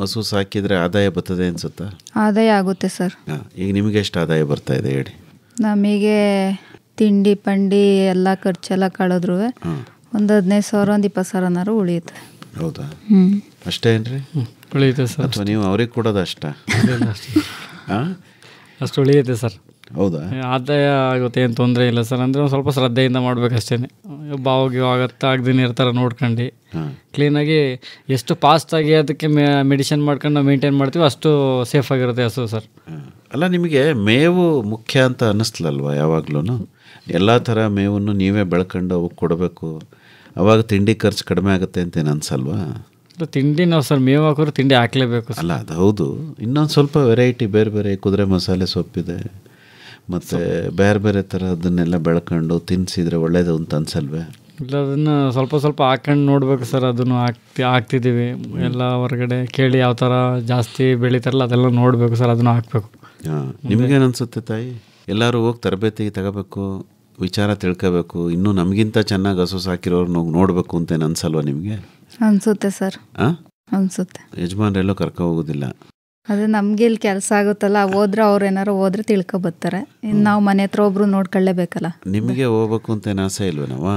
ಹಸು ಸಾಕಿದ್ರೆ ಆದಾಯ ಬರ್ತದೆ ಅನ್ಸುತ್ತಾ? ಆದಾಯ ಆಗುತ್ತೆ ಸರ್. ಈಗ ನಿಮಗೆ ಎಷ್ಟು ಆದಾಯ ಬರ್ತಾ ಇದೆ ಹೇಳಿ? ನಮಗೆ ತಿಂಡಿ ಪಂಡಿ ಎಲ್ಲ ಖರ್ಚೆಲ್ಲ ಕಳೆದ್ರು ಒಂದು 15,000 ಒಂದು 20,000 ಉಳಿಯುತ್ತೆ. ಹೌದಾ ಹ್ಞೂ ಅಷ್ಟೇ ಏನ್ರಿ? ಉಳಿಯುತ್ತೆ ಸರ್. ಅಥವಾ ನೀವು ಅವ್ರಿಗೆ ಕೊಡೋದು ಅಷ್ಟ? ಹಾಂ ಅಷ್ಟು ಉಳಿಯುತ್ತೆ ಸರ್. ಹೌದಾ ಆದಾಯ ಆಗುತ್ತೆ, ಏನು ತೊಂದರೆ ಇಲ್ಲ ಸರ್. ಅಂದರೆ ಒಂದು ಸ್ವಲ್ಪ ಶ್ರದ್ಧೆಯಿಂದ ಮಾಡ್ಬೇಕಷ್ಟೇ. ಬಾವಿಗೆ ಆಗತ್ತೆ ಆಗದಿನ ಇರ್ತಾರೆ ನೋಡ್ಕೊಂಡು ಕ್ಲೀನಾಗಿ, ಎಷ್ಟು ಫಾಸ್ಟಾಗಿ ಅದಕ್ಕೆ ಮೆಡಿಸಿನ್ ಮಾಡ್ಕೊಂಡು ನಾವು ಮೇಂಟೈನ್ ಮಾಡ್ತೀವಿ ಅಷ್ಟು ಸೇಫಾಗಿರುತ್ತೆ ಹಸು ಸರ್. ಅಲ್ಲ ನಿಮಗೆ ಮೇವು ಮುಖ್ಯ ಅಂತ ಅನ್ನಿಸ್ಲಲ್ವ ಯಾವಾಗ್ಲೂ? ಎಲ್ಲ ಥರ ಮೇವನ್ನು ನೀವೇ ಬೆಳ್ಕೊಂಡು ಅವಕ್ಕೆ ಕೊಡಬೇಕು, ಅವಾಗ ತಿಂಡಿ ಖರ್ಚು ಕಡಿಮೆ ಆಗುತ್ತೆ ಅಂತೇನು ಅನ್ಸಲ್ವಾ? ತಿಂಡಿ ನಾವು ಸರ್ ಮೇವು ಹಾಕೋರು ತಿಂಡಿ ಹಾಕ್ಲೇಬೇಕು ಅಲ್ಲ ಅದು ಹೌದು. ಇನ್ನೊಂದು ಸ್ವಲ್ಪ ವೆರೈಟಿ ಬೇರೆ ಬೇರೆ ಕುದುರೆ ಮಸಾಲೆ ಸೊಪ್ಪಿದೆ ಮತ್ತು ಬೇರೆ ಬೇರೆ ಥರದನ್ನೆಲ್ಲ ಬೆಳ್ಕೊಂಡು ತಿನ್ನಿಸಿದ್ರೆ ಒಳ್ಳೇದು ಅಂತ ಅನ್ಸಲ್ವೇ? ಇಲ್ಲ, ಅದನ್ನು ಸ್ವಲ್ಪ ಸ್ವಲ್ಪ ಹಾಕೊಂಡು ನೋಡ್ಬೇಕು ಸರ್. ಅದನ್ನು ಹಾಕ್ತಿದ್ದೀವಿ ಎಲ್ಲ ಹೊರಗಡೆ ಕೇಳಿ ಯಾವ ಥರ ಜಾಸ್ತಿ ಬೆಳೀತಾರಲ್ಲ ಅದೆಲ್ಲ ನೋಡಬೇಕು ಸರ್, ಅದನ್ನು ಹಾಕಬೇಕು. ಹಾಂ ನಿಮಗೇನು ಅನಿಸುತ್ತೆ ತಾಯಿ? ಎಲ್ಲರೂ ಹೋಗಿ ತರಬೇತಿಗೆ ತಗೋಬೇಕು, ವಿಚಾರ ತಿಳ್ಕೋಬೇಕು, ಇನ್ನೂ ನಮಗಿಂತ ಚೆನ್ನಾಗಿ ಹಸು ಸಾಕಿರೋರು ನೋಡಬೇಕು ಅಂತೇನು ಅನ್ಸಲ್ವ ನಿಮಗೆ? ಅನಿಸುತ್ತೆ ಸರ್. ಹಾಂ ಅನಿಸುತ್ತೆ. ಯಜಮಾನ್ರೆಲ್ಲೋ ಕರ್ಕೊ ಹೋಗೋದಿಲ್ಲ? ಅದು ನಮಗೆ ಇಲ್ಲಿ ಕೆಲಸ ಆಗುತ್ತಲ್ಲ, ಹೋದ್ರೆ ಅವ್ರು ಏನಾರು ಹೋದ್ರೆ ತಿಳ್ಕೊಬರ್ತಾರೆ. ಇನ್ನು ನಾವು ಮನೆ ಹತ್ರ ಒಬ್ರು ನೋಡ್ಕೊಳ್ಳೇಬೇಕಲ್ಲ. ನಿಮಗೆ ಹೋಗ್ಬೇಕು ಅಂತ ಏನು ಆಸೆ ಇಲ್ವೇನವ?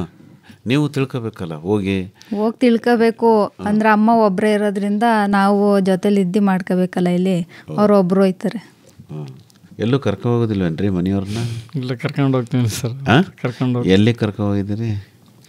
ನೀವು ತಿಳ್ಕೊಬೇಕಲ್ಲ, ಹೋಗಿ ತಿಳ್ಕೋಬೇಕು ಅಂದ್ರೆ ಅಮ್ಮ ಒಬ್ಬರೇ ಇರೋದ್ರಿಂದ ನಾವು ಜೊತೆಲಿ ಇದ್ದು ಮಾಡ್ಕೋಬೇಕಲ್ಲ. ಇಲ್ಲಿ ಅವ್ರು ಒಬ್ರು ಹೋಯ್ತಾರೆ. ಎಲ್ಲೂ ಕರ್ಕೊ ಹೋಗೋದಿಲ್ವೇನ್ರಿ ಮನೆಯವ್ರನ್ನ? ಇಲ್ಲ, ಕರ್ಕೊಂಡು ಹೋಗ್ತೀನಿ ಸರ್. ಕರ್ಕೊಂಡು ಹೋಗಿ. ಎಲ್ಲಿ ಕರ್ಕೊ ಹೋಗಿದ್ದೀರಿ?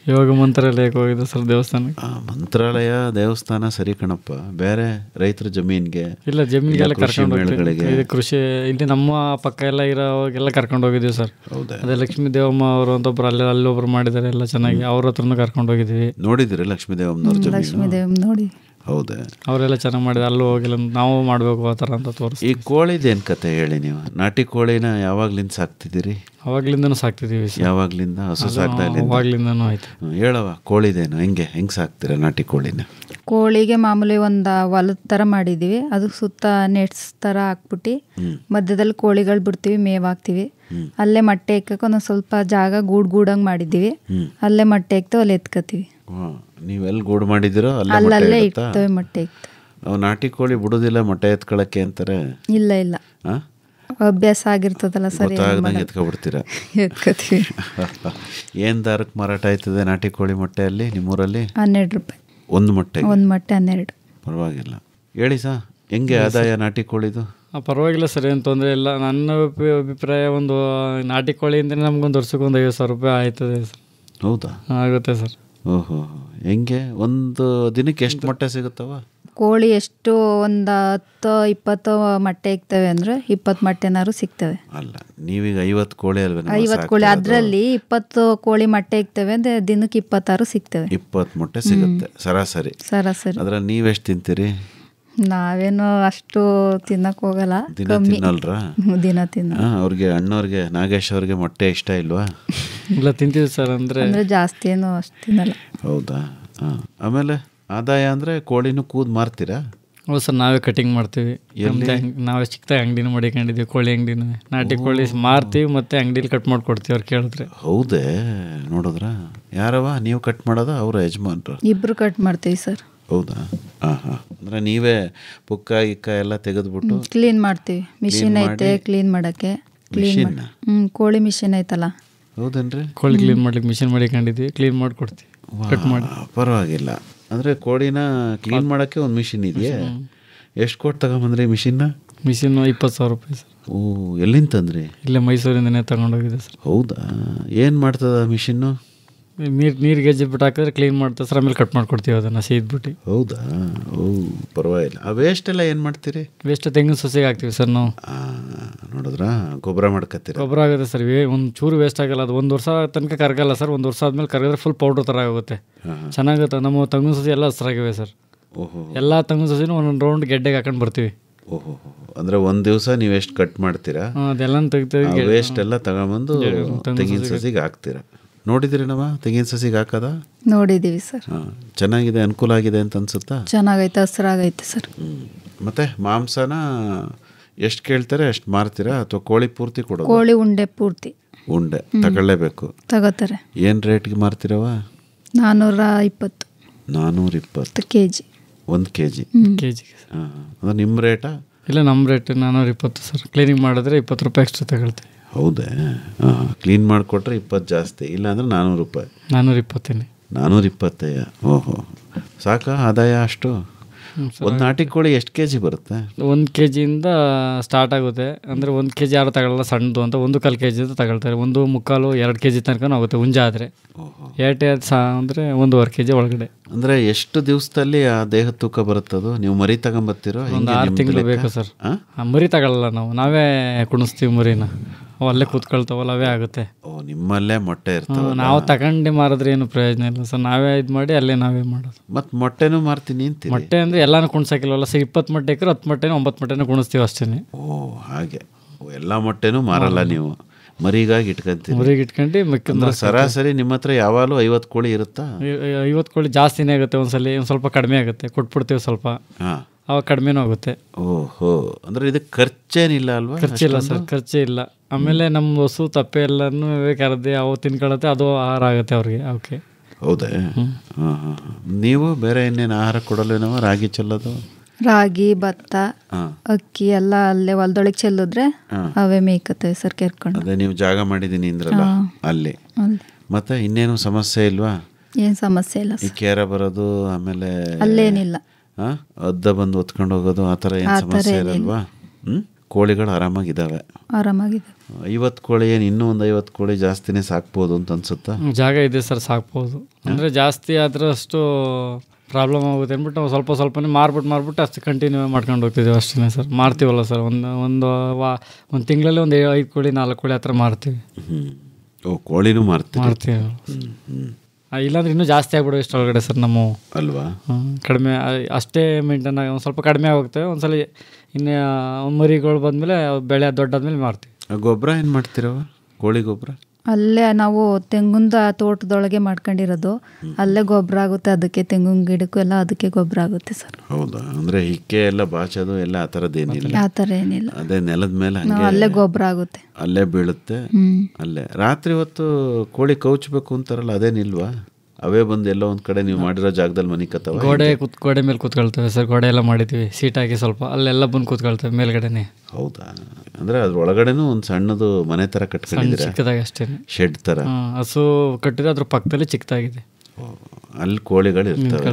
ಇವಾಗ ಮಂತ್ರಾಲಯಕ್ಕೆ ಹೋಗಿದ್ದೆ ಸರ್, ದೇವಸ್ಥಾನಕ್ಕೆ. ಮಂತ್ರಾಲಯ ದೇವಸ್ಥಾನ ಸರಿ ಕಣಪ್ಪ, ಬೇರೆ ರೈತರ ಜಮೀನ್ಗೆ ಇಲ್ಲ, ಜಮೀನಿಗೆಲ್ಲ ಕರ್ಕೊಂಡು ಹೋಗ್ತೀವಿ. ಕೃಷಿ ಇಲ್ಲಿ ನಮ್ಮ ಪಕ್ಕ ಎಲ್ಲ ಇರೋವಾಗೆಲ್ಲ ಕರ್ಕೊಂಡು ಹೋಗಿದ್ದೀವಿ ಸರ್. ಹೌದಾ? ಅದೇ ಲಕ್ಷ್ಮೀ ದೇವಮ್ಮ ಅವರು ಅಂತ ಒಬ್ರು ಅಲ್ಲೊಬ್ರು ಮಾಡಿದ್ದಾರೆ, ಎಲ್ಲ ಚೆನ್ನಾಗಿ. ಅವ್ರ ಹತ್ರನೂ ಕರ್ಕೊಂಡು ಹೋಗಿದ್ದೀವಿ. ನೋಡಿದಿರಿ ಲಕ್ಷ್ಮೀ ದೇವಮ್ಮನವ್ರ ಜಮೀನು? ಲಕ್ಷ್ಮೀ ದೇವ್ ನೋಡಿ. ಹೌದಾ? ಅವರೆಲ್ಲ ಚೆನ್ನಾಗಿ ಮಾಡಿದ್ರು, ಅಲ್ಲೂ ಹೋಗಿಲ್ಲ, ನಾವು ಮಾಡಬೇಕು ಆ ಥರ ಅಂತ ತೋರಿಸಿ. ಈ ಕೋಳಿದೇನು ಕತೆ ಹೇಳಿ ನೀವು? ನಾಟಿ ಕೋಳಿನ ಯಾವಾಗ್ಲಿಂದ ಸಾಕ್ತಿದ್ದೀರಿ? ಅವಾಗ್ಲಿಂದನೂ ಸಾಕ್ತಿದ್ದೀವಿ. ಯಾವಾಗ್ಲಿಂದ? ಹಸು ಸಾಕ್ದಾಗಲಿಂದ? ಅವಾಗ್ಲಿಂದನೂ ಆಯ್ತು. ಹೇಳವ ಕೋಳಿದೇನು ಹೆಂಗೆ ಸಾಕ್ತೀರ ನಾಟಿ ಕೋಳಿನ? ಕೋಳಿಗೆ ಮಾಮೂಲಿ ಒಂದು ಹೊಲದ ಥರ ಮಾಡಿದ್ದೀವಿ, ಅದಕ್ಕೆ ಸುತ್ತ ನೆಟ್ಸ್ ಥರ ಹಾಕ್ಬಿಟ್ಟು ಮಧ್ಯದಲ್ಲಿ ಕೋಳಿಗಳು ಬಿಡ್ತೀವಿ, ಮೇವು ಹಾಕ್ತೀವಿ. ಅಲ್ಲೇ ಮೊಟ್ಟೆ ಇಕ್ಕಕ್ಕೆ ಒಂದೊಂದು ಸ್ವಲ್ಪ ಜಾಗ ಗೂಡಂಗೆ ಮಾಡಿದ್ದೀವಿ, ಅಲ್ಲೇ ಮೊಟ್ಟೆ ಇಕ್ತು ಅಲ್ಲಿ ಎತ್ಕೋತೀವಿ. ನೀವೆಲ್ಲಿ ಗೂಡು ಮಾಡಿದಿರೋ ಅಲ್ಲೇ ಇಡ್ತೇವೆ ಮೊಟ್ಟೆ ಇಕ್ತು. ಅವು ನಾಟಿ ಕೋಳಿ ಬಿಡೋದಿಲ್ಲ ಮೊಟ್ಟೆ ಎತ್ಕೊಳ್ಳೋಕ್ಕೆ ಅಂತಾರೆ? ಇಲ್ಲ ಇಲ್ಲ, ಅಭ್ಯಾಸ ಆಗಿರ್ತದಲ್ಲ ಸರ್, ಗೊತ್ತಾಗ್ದಂಗೆ ಎತ್ಕೊಬಿಡ್ತೀರ? ಎತ್ಕೋತೀವಿ. ಏನು ದಾರಕ್ಕೆ ಮಾರಾಟ ಆಯ್ತದೆ ನಾಟಿ ಕೋಳಿ ಮೊಟ್ಟೆ ಅಲ್ಲಿ ನಿಮ್ಮೂರಲ್ಲಿ? 12 ರೂಪಾಯಿ ಒಂದು ಮೊಟ್ಟೆ. ಒಂದು ಮೊಟ್ಟೆ 12. ಪರವಾಗಿಲ್ಲ. ಹೇಳಿ ಸಾ, ಹೆಂಗೆ ಆದಾಯ ನಾಟಿ ಕೋಳಿದು? ಪರವಾಗಿಲ್ಲ ಸರ್, ಏನು ತೊಂದರೆ ಇಲ್ಲ. ನನ್ನ ಅಭಿಪ್ರಾಯ ಒಂದು ನಾಟಿ ಕೋಳಿಯಿಂದ ನಮ್ಗೊಂದು ವರ್ಷಕ್ಕೆ ಒಂದು 50,000 ರೂಪಾಯಿ ಆಯ್ತದೆ ಸರ್. ಹೌದಾ? ಆಗುತ್ತೆ ಸರ್. ಓಹೋ, ಹೆಂಗೆ ಒಂದು ದಿನಕ್ಕೆ ಎಷ್ಟು ಮೊಟ್ಟೆ ಸಿಗುತ್ತವ? ಕೋಳಿ ಎಷ್ಟು ಒಂದು 10-20 ಮೊಟ್ಟೆ ಇಕ್ತವೆ ಅಂದರೆ 20 ಮೊಟ್ಟೆನಾರು ಸಿಗ್ತವೆ. ಅಲ್ಲ, ನೀವೀಗ 50 ಕೋಳಿ ಅಲ್ವೇ? 50 ಕೋಳಿ, ಅದರಲ್ಲಿ 20 ಕೋಳಿ ಮೊಟ್ಟೆ ಇಕ್ತವೆ ಅಂದರೆ ದಿನಕ್ಕೆ 26 ಸಿಗ್ತವೆ. 20 ಮೊಟ್ಟೆ ಸಿಗುತ್ತೆ ಸರಾಸರಿ. ಅದ್ರಲ್ಲಿ ನೀವೆಷ್ಟು ತಿಂತೀರಿ? ನಾವೇನು ಅಷ್ಟು ತಿನ್ನಕ್ ಹೋಗಲ್ಲ. ದಿನ ತಿನ್ನಲ್ರಾ? ದಿನ ತಿನ್ನ. ಅವ್ರಿಗೆ ಅಣ್ಣವ್ರಿಗೆ ನಾಗೇಶ್ ಅವ್ರಿಗೆ ಮೊಟ್ಟೆ ಇಷ್ಟ ಇಲ್ವಾ? ಇಲ್ಲ, ತಿಂತೀವಿ ಸರ್. ಅಂದರೆ ಜಾಸ್ತಿ ಏನು ಅಷ್ಟು ತಿನ್ನಲ್ಲ. ಹೌದಾ? ಆಮೇಲೆ ಆದಾಯ ಅಂದರೆ ಕೋಳಿನೂ ಕೂದ್ ಮಾರ್ತೀರಾ? ಹೌದು ಸರ್, ನಾವೇ ಕಟಿಂಗ್ ಮಾಡ್ತೀವಿ. ನಾವೇ ಚಿಕ್ಕದಾಗಿ ಅಂಗಡಿನೂ ಮಾಡಿಕೊಂಡಿದ್ದೀವಿ, ಕೋಳಿ ಅಂಗಡಿನೂ. ನಾಟಿ ಕೋಳಿ ಮಾರ್ತೀವಿ ಮತ್ತು ಅಂಗಡಿಲಿ ಕಟ್ ಮಾಡಿಕೊಡ್ತೀವಿ ಅವ್ರು ಕೇಳಿದ್ರೆ. ಹೌದೇ? ನೋಡಿದ್ರ ಯಾರವ ನೀವು ಕಟ್ ಮಾಡೋದ ಅವ್ರ ಯಜಮಾನ್ರು? ಇಬ್ರು ಕಟ್ ಮಾಡ್ತೀವಿ ಸರ್. ಹೌದಾ? ಹಾಂ. ಅಂದರೆ ನೀವೇ ಪುಕ್ಕ ಗಿಕ್ಕ ಎಲ್ಲ ತೆಗೆದ್ಬಿಟ್ಟು ಕ್ಲೀನ್ ಮಾಡ್ತೀವಿ. ಮಿಷಿನ್ ಐತೆ ಕ್ಲೀನ್ ಮಾಡೋಕ್ಕೆ. ಕೋಳಿ ಮಿಷಿನ್ ಐತಲ್ಲ. ಹೌದೇನ್ರಿ? ಕೋಳಿ ಕ್ಲೀನ್ ಮಾಡ್ಲಿಕ್ಕೆ ಮಿಷಿನ್ ಮಾಡಿಕೊಂಡಿದ್ವಿ, ಕ್ಲೀನ್ ಮಾಡಿಕೊಡ್ತೀವಿ, ಕಟ್ ಮಾಡಿ. ಪರವಾಗಿಲ್ಲ. ಅಂದರೆ ಕೋಳಿನ ಕ್ಲೀನ್ ಮಾಡೋಕ್ಕೆ ಒಂದು ಮಿಷಿನ್ ಇದೆಯಾ? ಎಷ್ಟು ಕೊಟ್ಟು ತಗೊಂಬಂದ್ರಿ ಮಿಷಿನ್ನ? ಮಿಷಿನ್ 20,000 ರೂಪಾಯಿ ಸರ್. ಓ, ಎಲ್ಲಿಂದ ತಂದ್ರಿ? ಇಲ್ಲೇ ಮೈಸೂರಿಂದನೇ ತಗೊಂಡೋಗಿದೆ ಸರ್. ಹೌದಾ? ಏನು ಮಾಡ್ತದ ಮಿಷಿನ್ನು? ನೀರು ಗೆಜ್ಜೆ ಬಿಟ್ಟು ಹಾಕಿದ್ರೆ ಕ್ಲೀನ್ ಮಾಡ್ತಾರೆ ಸರ್, ಆಮೇಲೆ ಕಟ್ ಮಾಡ್ಕೊಡ್ತೀವಿ ಅದನ್ನು ಸೀದ್ಬಿಟ್ಟು. ಹೌದಾ? ಓ ಪರವಾಗಿಲ್ಲ. ಆ ವೇಸ್ಟ್ ಎಲ್ಲ ಏನು ಮಾಡ್ತೀರಿ? ವೇಸ್ಟ್ ತೆಂಗಿನ ಸಸಿಗೆ ಹಾಕ್ತೀವಿ ಸರ್ ನಾವು. ನೋಡಿದ್ರಾ, ಗೊಬ್ಬರ ಮಾಡ್ಕೊತೀರ? ಗೊಬ್ಬರ ಆಗುತ್ತೆ ಸರ್, ಒಂದು ಚೂರು ವೇಸ್ಟ್ ಆಗಲ್ಲ. ಅದು 1 ವರ್ಷ ತನಕ ಕರಗಲ್ಲ ಸರ್. 1 ವರ್ಷ ಆದ್ಮೇಲೆ ಕರಗಿದ್ರೆ ಫುಲ್ ಪೌಡ್ರ್ ಥರ ಆಗುತ್ತೆ, ಚೆನ್ನಾಗುತ್ತೆ. ನಮ್ಮ ತೆಂಗಿನ ಸಸಿ ಎಲ್ಲ ಹಸ್ರಾಗಿವೆ ಸರ್. ಓಹೋ, ಎಲ್ಲ ತೆಂಗಿನ ಸಸಿನೂ ಒಂದೊಂದು ರೌಂಡ್ ಗೆಡ್ಡೆಗೆ ಹಾಕೊಂಡು ಬರ್ತೀವಿ. ಓಹೋ, ಅಂದರೆ ಒಂದು ದಿವಸ ನೀವು ಎಷ್ಟು ಕಟ್ ಮಾಡ್ತೀರಾ? ಅದೆಲ್ಲ ತೆಗ್ದು ವೇಸ್ಟ್ ಎಲ್ಲ ತಗೊಂಬಂದು ತೆಂಗಿನ ಸಸಿಗೆ ಹಾಕ್ತೀರಾ? ನೋಡಿದಿರಿ ನಮ್ಮ ತೆಂಗಿನ ಸಸಿಗೆ ಹಾಕೋದ? ನೋಡಿದ್ದೀವಿ ಸರ್. ಚೆನ್ನಾಗಿದೆ, ಅನುಕೂಲ ಆಗಿದೆ ಅಂತ ಅನ್ಸುತ್ತಾ? ಚೆನ್ನಾಗೈತೆ, ಹಸ್ರಾಗೈತೆ ಸರ್. ಮತ್ತು ಮಾಂಸನ ಎಷ್ಟು ಕೇಳ್ತಾರೆ ಅಷ್ಟು ಮಾರ್ತೀರಾ ಅಥವಾ ಕೋಳಿ ಪೂರ್ತಿ ಕೊಡೋದು? ಕೋಳಿ ಉಂಡೆ ಪೂರ್ತಿ ಉಂಡೆ ತಗೊಳ್ಳೇಬೇಕು. ತಗೋತಾರೆ. ಏನು ರೇಟ್ಗೆ ಮಾರ್ತೀರವ? 420. 420 kg. 1 kg. ಕೆಜಿಗೆ. ಅಂದರೆ ನಿಮ್ಮ ರೇಟಾ? ಇಲ್ಲ, ನಮ್ಮ ರೇಟ್ 420 ಸರ್. ಕ್ಲೀನಿಂಗ್ ಮಾಡಿದ್ರೆ 20 ರೂಪಾಯಿ ಎಕ್ಸ್ಟ್ರಾ ತಗೊಳ್ತೀವಿ. ಹೌದೇ? ಕ್ಲೀನ್ ಮಾಡಿಕೊಟ್ರೆ 20 ಜಾಸ್ತಿ, ಇಲ್ಲಾಂದ್ರೆ 400 ರೂಪಾಯಿ. 420. 420. ಓಹೋ, ಸಾಕಾ ಆದಾಯ ಅಷ್ಟು? ಒಂದು ನಾಟಿ ಕೋಳಿ ಎಷ್ಟು ಕೆಜಿ ಬರುತ್ತೆ? 1 kg ಸ್ಟಾರ್ಟ್ ಆಗುತ್ತೆ. ಅಂದರೆ 1 kg ಯಾರು ತಗೊಳ್ಳಲ್ಲ, ಸಣ್ಣದು ಅಂತ 1/4 kg ಅಂತ ತಗೊಳ್ತಾರೆ. 1.25 2 kg ತನಕ ಆಗುತ್ತೆ ಹುಂಜ ಆದರೆ. ಏಟೆ ಅಂದರೆ 1.5 kg ಒಳಗಡೆ. ಅಂದರೆ ಎಷ್ಟು ದಿವಸದಲ್ಲಿ ಆ ದೇಹದ ತೂಕ ಬರುತ್ತದು? ನೀವು ಮರಿ ತಗೊಂಬರ್ತೀರೋ? ಒಂದು 6 ತಿಂಗಳು ಬೇಕು ಸರ್. ಮರಿ ತಗೊಳ್ಳಲ್ಲ ನಾವು, ನಾವೇ ಕುಣಿಸ್ತೀವಿ ಮರಿನ. ಅವು ಅಲ್ಲೇ ಕೂತ್ಕೊಳ್ತಾವಲ್ಲ, ಅವೇ ಆಗುತ್ತೆ. ಓ, ನಿಮ್ಮಲ್ಲೇ ಮೊಟ್ಟೆ ಇರ್ತವೆ? ನಾವು ತಗೊಂಡು ಮಾರಿದ್ರೆ ಏನು ಪ್ರಯೋಜನ ಇಲ್ಲ ಸರ್. ನಾವೇ ಇದು ಮಾಡಿ ಅಲ್ಲೇ ನಾವೇ ಮಾಡೋದು. ಮತ್ತು ಮೊಟ್ಟೆನೂ ಮಾರ್ತೀನಿ ಅಂತೀರಿ? ಮೊಟ್ಟೆ ಅಂದರೆ ಎಲ್ಲಾನು ಕುಣಿಸೋಕಿಲ್ವಲ್ಲ ಸರ್. 20 ಮೊಟ್ಟೆ ಇಕ್ಕರೆ 10 ಮೊಟ್ಟೆನೂ 9 ಮೊಟ್ಟೆನೂ ಕುಣಿಸ್ತೀವಿ ಅಷ್ಟೇ. ಓ ಹಾಗೆ. ಎಲ್ಲ ಮೊಟ್ಟೆನೂ ಮಾರಲ್ಲ ನೀವು, ಮರಿಗಾಗಿ ಇಟ್ಕೊಂತೀರಿ? ಮರಿಗೆ ಇಟ್ಕೊಂಡು ಮಿಕ್ಕಿದ್ರೆ ಸರಾಸರಿ ನಿಮ್ಮ ಹತ್ರ ಯಾವಾಗಲೂ 50 ಕೋಳಿ ಇರುತ್ತಾ? 50 ಕೋಳಿ ಜಾಸ್ತಿನೇ ಆಗುತ್ತೆ. ಒಂದ್ಸಲಿ ಒಂದು ಸ್ವಲ್ಪ ಕಡಿಮೆ ಆಗುತ್ತೆ, ಕೊಟ್ಬಿಡ್ತೀವಿ ಸ್ವಲ್ಪ. ಹಾಂ, ಅವಾಗ ಕಡಿಮೆನೂ ಆಗುತ್ತೆ. ಓಹೋ, ಅಂದರೆ ಇದಕ್ಕೆ ಖರ್ಚೇನಿಲ್ಲ ಅಲ್ವಾ? ಖರ್ಚಿಲ್ಲ ಸರ್, ಖರ್ಚೇ ಇಲ್ಲ. ಆಮೇಲೆ ನಮ್ಮ ಹಸು ತಪ್ಪೆ ಎಲ್ಲನೂ ಕರೆದು ಅವು ತಿನ್ಕೊಳತ್ತೆ, ಅದು ಆಹಾರ ಆಗುತ್ತೆ ಅವ್ರಿಗೆ. ಓಕೆ, ಹೌದೇ? ಹಾಂ ಹಾಂ. ನೀವು ಬೇರೆ ಇನ್ನೇನು ಆಹಾರ ಕೊಡಲೇನೋ? ರಾಗಿ ಚೆಲ್ಲೋದು? ರಾಗಿ, ಭತ್ತ, ಅಕ್ಕಿ ಎಲ್ಲ ಅಲ್ಲೇ ಹೊಲದೊಳಗೆ ಚೆಲ್ಲಿದ್ರೆ ಅವೇ ಮೇಯ್ಕತ್ತವೆ ಸರ್ ಕೆರ್ಕೊಂಡು. ಅದೇ ನೀವು ಜಾಗ ಮಾಡಿದ್ದೀನಿ ಅಂದ್ರಲ್ಲ, ಅಲ್ಲಿ. ಮತ್ತೆ ಇನ್ನೇನು ಸಮಸ್ಯೆ ಇಲ್ವಾ? ಏನು ಸಮಸ್ಯೆ ಇಲ್ಲ ಈ ಕೇರ ಬರೋದು, ಆಮೇಲೆ ಅಲ್ಲೇನಿಲ್ಲ. ಅದ್ದ ಬಂದು ಹೊತ್ಕೊಂಡು ಹೋಗೋದು, ಆ ಥರ ಏನು ಸಮಸ್ಯೆ ಇರಲ್ವಾ? ಕೋಳಿಗಳು ಆರಾಮಾಗಿದ್ದಾವೆ? ಆರಾಮಾಗಿದೆ. 50 ಕೋಳಿ ಏನು ಇನ್ನೂ ಒಂದು 50 ಕೋಳಿ ಜಾಸ್ತಿನೇ ಸಾಕ್ಬೋದು ಅಂತ ಅನ್ಸುತ್ತಾ? ಜಾಗ ಇದೆ ಸರ್, ಸಾಕ್ಬೋದು. ಅಂದರೆ ಜಾಸ್ತಿ ಆದ್ರೆ ಅಷ್ಟು ಪ್ರಾಬ್ಲಮ್ ಆಗುತ್ತೆ ಅಂದ್ಬಿಟ್ಟು ನಾವು ಸ್ವಲ್ಪನೇ ಮಾರ್ಬಿಟ್ಟು ಅಷ್ಟು ಕಂಟಿನ್ಯೂ ಮಾಡ್ಕೊಂಡು ಹೋಗ್ತಿದ್ದೀವಿ ಅಷ್ಟೇ ಸರ್. ಮಾರ್ತೀವಲ್ಲ ಸರ್, ಒಂದು ತಿಂಗಳಲ್ಲಿ ಒಂದು 5 ಕೋಳಿ 4 ಕೋಳಿ ಆ ಥರ ಮಾರ್ತೀವಿ. ಓ, ಕೋಳಿನೂ ಮಾರ್ತೀವಿ? ಇಲ್ಲಾಂದ್ರೆ ಇನ್ನೂ ಜಾಸ್ತಿ ಆಗ್ಬಿಡೋ ಇಷ್ಟೊಳಗಡೆ ಸರ್ ನಮ್ಮ ಅಲ್ವಾ? ಕಡಿಮೆ ಅಷ್ಟೇ ಮೇಂಟೈನ್ ಆಗಿ ಒಂದು ಸ್ವಲ್ಪ ಕಡಿಮೆ ಆಗೋಗ್ತವೆ. ಒಂದ್ಸಲ ಇನ್ನು ಮರಿಗಳು ಬಂದಮೇಲೆ ಬೆಳೆ ದೊಡ್ಡಾದ್ಮೇಲೆ ಮಾರ್ತೀವಿ. ಗೊಬ್ಬರ ಏನು ಮಾಡ್ತೀರವ? ಕೋಳಿ ಗೊಬ್ಬರ ಅಲ್ಲೇ ನಾವು ತೆಂಗಿನ ತೋಟದೊಳಗೆ ಮಾಡ್ಕೊಂಡಿರೋದು, ಅಲ್ಲೇ ಗೊಬ್ಬರ ಆಗುತ್ತೆ. ಅದಕ್ಕೆ ತೆಂಗಿನ ಗಿಡಕ್ಕೂ ಎಲ್ಲ ಅದಕ್ಕೆ ಗೊಬ್ಬರ ಆಗುತ್ತೆ ಸರ್. ಹೌದಾ? ಅಂದರೆ ಹಿಕ್ಕೆ ಎಲ್ಲ ಬಾಚೋದು ಎಲ್ಲ ಆ ಥರದ್ದೇನಿಲ್ಲ? ಆ ಥರ ಏನಿಲ್ಲ. ಅದೇ ನೆಲದ ಮೇಲೆ ಅಲ್ಲೇ ಗೊಬ್ಬರ ಆಗುತ್ತೆ, ಅಲ್ಲೇ ಬೀಳುತ್ತೆ. ಅಲ್ಲೇ ರಾತ್ರಿ ಹೊತ್ತು ಕೋಳಿ ಕೌಚ್ಬೇಕು ಅಂತಾರಲ್ಲ, ಅದೇನಿಲ್ವಾ? ಅವೇ ಬಂದು ಎಲ್ಲೋ ಒಂದು ಕಡೆ ನೀವು ಮಾಡಿರೋ ಜಾಗದಲ್ಲಿ ಮನೆ ಕತ್ತವ? ಗೋಡೆ ಮೇಲೆ ಕೂತ್ಕೊಳ್ತೇವೆ ಸರ್. ಗೋಡೆ ಎಲ್ಲ ಮಾಡಿದ್ದೀವಿ, ಸೀಟ್ ಹಾಕಿ ಸ್ವಲ್ಪ ಅಲ್ಲೆಲ್ಲ ಬಂದು ಕೂತ್ಕೊಳ್ತೇವೆ ಮೇಲ್ಗಡೆನೆ. ಹೌದಾ? ಅಂದರೆ ಅದ್ರ ಒಳಗಡೆನೂ ಒಂದು ಸಣ್ಣದು ಮನೆ ಥರ ಕಟ್ಕೊಂಡಿದ್ದೀರಾ? ಚಿಕ್ಕದಾಗಿ ಅಷ್ಟೇ, ಶೆಡ್ ಥರ. ಹಸು ಕಟ್ಟಿದ್ರೆ ಅದ್ರ ಪಕ್ಕದಲ್ಲಿ ಚಿಕ್ಕದಾಗಿದೆ, ಅಲ್ಲಿ ಕೋಳಿಗಳು ಇರ್ತವೆ.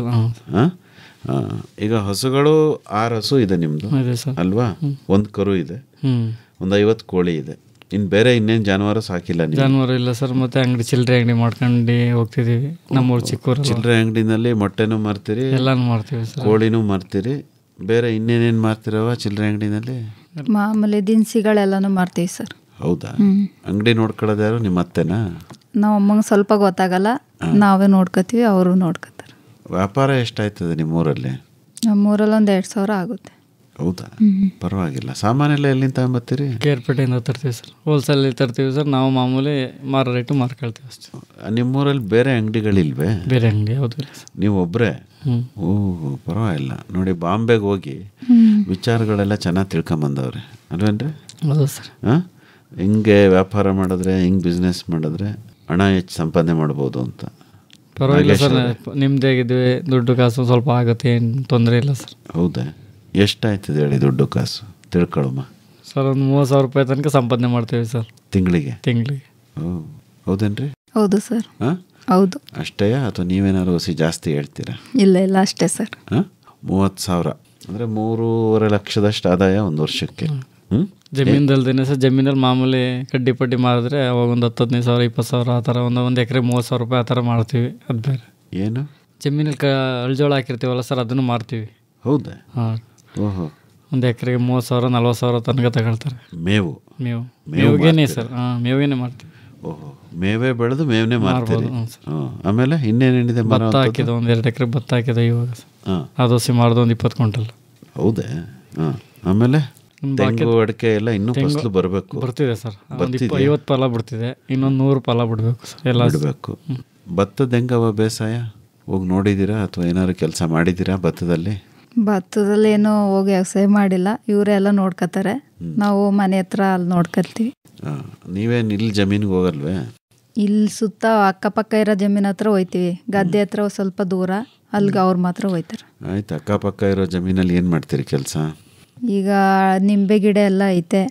ಈಗ ಹಸುಗಳು 6 ಹಸು ಇದೆ ನಿಮ್ಮದು ಅಲ್ವಾ? 1 ಕರು ಇದೆ, ಒಂದು 50 ಕೋಳಿ ಇದೆ. ಇನ್ನು ಬೇರೆ ಇನ್ನೇನು ಜಾನುವಾರು ಸಾಕಿಲ್ಲ? ಜಾನುವಾರು ಇಲ್ಲ ಸರ್. ಮತ್ತೆ ಅಂಗಡಿ, ಚಿಲ್ಲರೆ ಅಂಗಡಿ ಮಾಡ್ಕೊಂಡು ಹೋಗ್ತಿದ್ದೀವಿ. ನಮ್ಮೂರು ಚಿಕ್ಕೂರು ಚಿಲ್ಲರೆ ಅಂಗಡಿನಲ್ಲಿ ಮೊಟ್ಟೆನೂ ಮಾರ್ತೀರಿ, ಎಲ್ಲಾನು ಮಾರ್ತೀವಿ ಸರ್. ಕೋಳಿನೂ ಮಾರ್ತೀರಿ. ಬೇರೆ ಇನ್ನೇನೇನು ಮಾರ್ತಿರವ ಚಿಲ್ಲರೆ ಅಂಗಡಿನಲ್ಲಿ? ಮಾಮೂಲಿ ದಿನಸಿಗಳೆಲ್ಲನೂ ಮಾರ್ತೀವಿ ಸರ್. ಹೌದಾ? ಅಂಗಡಿ ನೋಡ್ಕೊಳ್ಳೋದು ಯಾರು, ನಿಮ್ಮ ಅತ್ತೆನಾ? ನಾವು ಅಮ್ಮಂಗೆ ಸ್ವಲ್ಪ ಗೊತ್ತಾಗಲ್ಲ, ನಾವೇ ನೋಡ್ಕೋತೀವಿ, ಅವರು ನೋಡ್ಕೋತಾರೆ. ವ್ಯಾಪಾರ ಎಷ್ಟಾಯ್ತದೆ ನಿಮ್ಮೂರಲ್ಲಿ? ನಮ್ಮೂರಲ್ಲಿ ಒಂದು 2,000 ಆಗುತ್ತೆ. ಹೌದಾ? ಪರವಾಗಿಲ್ಲ. ಸಾಮಾನೆಲ್ಲ ಎಲ್ಲಿಂದ ತಗೊಂಬತ್ತೀರಿ? ಕೇರ್ಪೇಟೆಯಿಂದ ತರ್ತೀವಿ ಸರ್, ಹೋಲ್ಸೇಲಲ್ಲಿ ತರ್ತೀವಿ ಸರ್. ನಾವು ಮಾಮೂಲಿ ಮಾರೋ ರೇಟು ಮಾರ್ಕೊಳ್ತೀವಿ ಅಷ್ಟೇ. ನಿಮ್ಮೂರಲ್ಲಿ ಬೇರೆ ಅಂಗಡಿಗಳಿಲ್ವೇ? ಬೇರೆ ಅಂಗಡಿ ಯಾವುದು ಇಲ್ಲ ಸರ್. ನೀವು ಒಬ್ಬರೇ? ಓಹ್, ಪರವಾಗಿಲ್ಲ. ನೋಡಿ, ಬಾಂಬೆಗೆ ಹೋಗಿ ವಿಚಾರಗಳೆಲ್ಲ ಚೆನ್ನಾಗಿ ತಿಳ್ಕೊಂಬಂದವ್ರೆ ಅಲ್ವೇನ್ರಿ? ಹೌದು ಸರ್. ಹೆಂಗೆ ವ್ಯಾಪಾರ ಮಾಡಿದ್ರೆ, ಹೆಂಗೆ ಬಿಸ್ನೆಸ್ ಮಾಡಿದ್ರೆ ಹಣ ಹೆಚ್ಚು ಸಂಪಾದನೆ ಮಾಡ್ಬೋದು ಅಂತ. ಪರವಾಗಿಲ್ಲ ಸರ್, ನಿಮ್ದಾಗಿದ್ವಿ. ದುಡ್ಡು ಕಾಸು ಸ್ವಲ್ಪ ಆಗುತ್ತೆ, ಏನು ತೊಂದರೆ ಇಲ್ಲ ಸರ್. ಹೌದಾ? ಎಷ್ಟಾಯ್ತದೆ ಹೇಳಿ ದುಡ್ಡು ಕಾಸು ತಿಳ್ಕೊಳಮ್ಮ ಸರ್? ಒಂದು 30,000 ರೂಪಾಯಿ ತನಕ ಸಂಪಾದನೆ ಮಾಡ್ತೀವಿ ಸರ್ ತಿಂಗಳಿಗೆ. ಓ, ಹೌದೇನ್ರಿ? ಹೌದು ಸರ್. ಹೌದು. ಅಷ್ಟೇಯಾ ಅಥವಾ ನೀವೇನಾದ್ರು ಹೊಸಿ ಜಾಸ್ತಿ ಹೇಳ್ತೀರಾ? ಇಲ್ಲ ಅಷ್ಟೇ ಸರ್. 30,000 ಅಂದರೆ 3.5 ಲಕ್ಷದಷ್ಟು ಆದಾಯ ಒಂದು ವರ್ಷಕ್ಕೆ. ಜಮೀನ್ದಲ್ದೇನೆ ಸರ್, ಜಮೀನಲ್ಲಿ ಮಾಮೂಲಿ ಕಡ್ಡಿ ಪಡ್ಡಿ ಮಾರಿದ್ರೆ ಅವಾಗ ಒಂದು 10-15 ಸಾವಿರ 20 ಸಾವಿರ ಆ ಥರ ಒಂದು ಎಕರೆ 30 ಸಾವಿರ ರೂಪಾಯಿ ಆ ಥರ ಮಾಡ್ತೀವಿ. ಅದು ಬೇರೆ. ಏನು ಜಮೀನಲ್ಲಿ ಅಳ್ಜೋಳ ಹಾಕಿರ್ತೀವಲ್ಲ ಸರ್, ಅದನ್ನು ಮಾರ್ತೀವಿ. ಹೌದಾ? ಹಾಂ. ಓಹೋ. ಒಂದು ಎಕರೆಗೆ 30 ಸಾವಿರ 40 ಸಾವಿರ ತನಕ ತಗೊಳ್ತಾರೆ. ಮೇವಿಗೇನೆ ಸರ್. ಹಾಂ, ಮೇವಿಗೇನೆ ಮಾಡ್ತೀವಿ. ಓಹೋ, ಮೇವೇ ಬೆಳೆದು ಮೇವನೇ ಮಾರ್ತೀರಿ. ಆಮೇಲೆ ಇನ್ನೇನೇನಿದೆ? ಭತ್ತ ಹಾಕಿದ ಒಂದು 2 ಎಕರೆ ಭತ್ತ ಹಾಕಿದೆ ಇವಾಗ. ಅದು ಸುಮಾರು ಒಂದು 20 ಕ್ವಿಂಟಲ್. ಹೌದೇ? ಹಾಂ. ಆಮೇಲೆ ತೆಂಗು ಅಡಿಕೆ ಎಲ್ಲ ಇನ್ನೂ ಫಸಲು ಬರಬೇಕು. ಬರ್ತಿದೆ ಸರ್, ಒಂದು 50 ಫಲ ಬಿಡ್ತಿದೆ, ಇನ್ನೊಂದು 100 ಫಲ ಬಿಡಬೇಕು ಸರ್. ಎಲ್ಲ ಬಿಡಬೇಕು. ಭತ್ತದ ಹೆಂಗವ ಬೇಸಾಯ? ಹೋಗಿ ನೋಡಿದ್ದೀರಾ ಅಥವಾ ಏನಾದ್ರು ಕೆಲಸ ಮಾಡಿದ್ದೀರಾ ಭತ್ತದಲ್ಲಿ? ಭತ್ತದಲ್ಲಿ ಏನೋ ಹೋಗಿ ವ್ಯವಸಾಯ ಮಾಡಿಲ್ಲ, ಇವರೇ ಎಲ್ಲ ನೋಡ್ಕೊತಾರೆ. ನಾವು ಮನೆ ಹತ್ರ ಅಲ್ಲಿ ನೋಡ್ಕೊಳ್ತೀವಿ. ನೀವೇನು ಇಲ್ಲಿ ಜಮೀನಿಗೆ ಹೋಗಲ್ವೇ? ಇಲ್ಲಿ ಸುತ್ತ ಅಕ್ಕಪಕ್ಕ ಇರೋ ಜಮೀನ್ ಹತ್ರ ಹೋಯ್ತೀವಿ, ಗದ್ದೆ ಹತ್ರ ಸ್ವಲ್ಪ ದೂರ, ಅಲ್ಲಿಗೆ ಅವ್ರು ಮಾತ್ರ ಹೋಯ್ತಾರೆ. ಆಯ್ತು. ಅಕ್ಕಪಕ್ಕ ಇರೋ ಜಮೀನಲ್ಲಿ ಏನು ಮಾಡ್ತೀರಿ ಕೆಲಸ? ಈಗ ನಿಂಬೆ ಗಿಡ ಎಲ್ಲ ಐತೆ,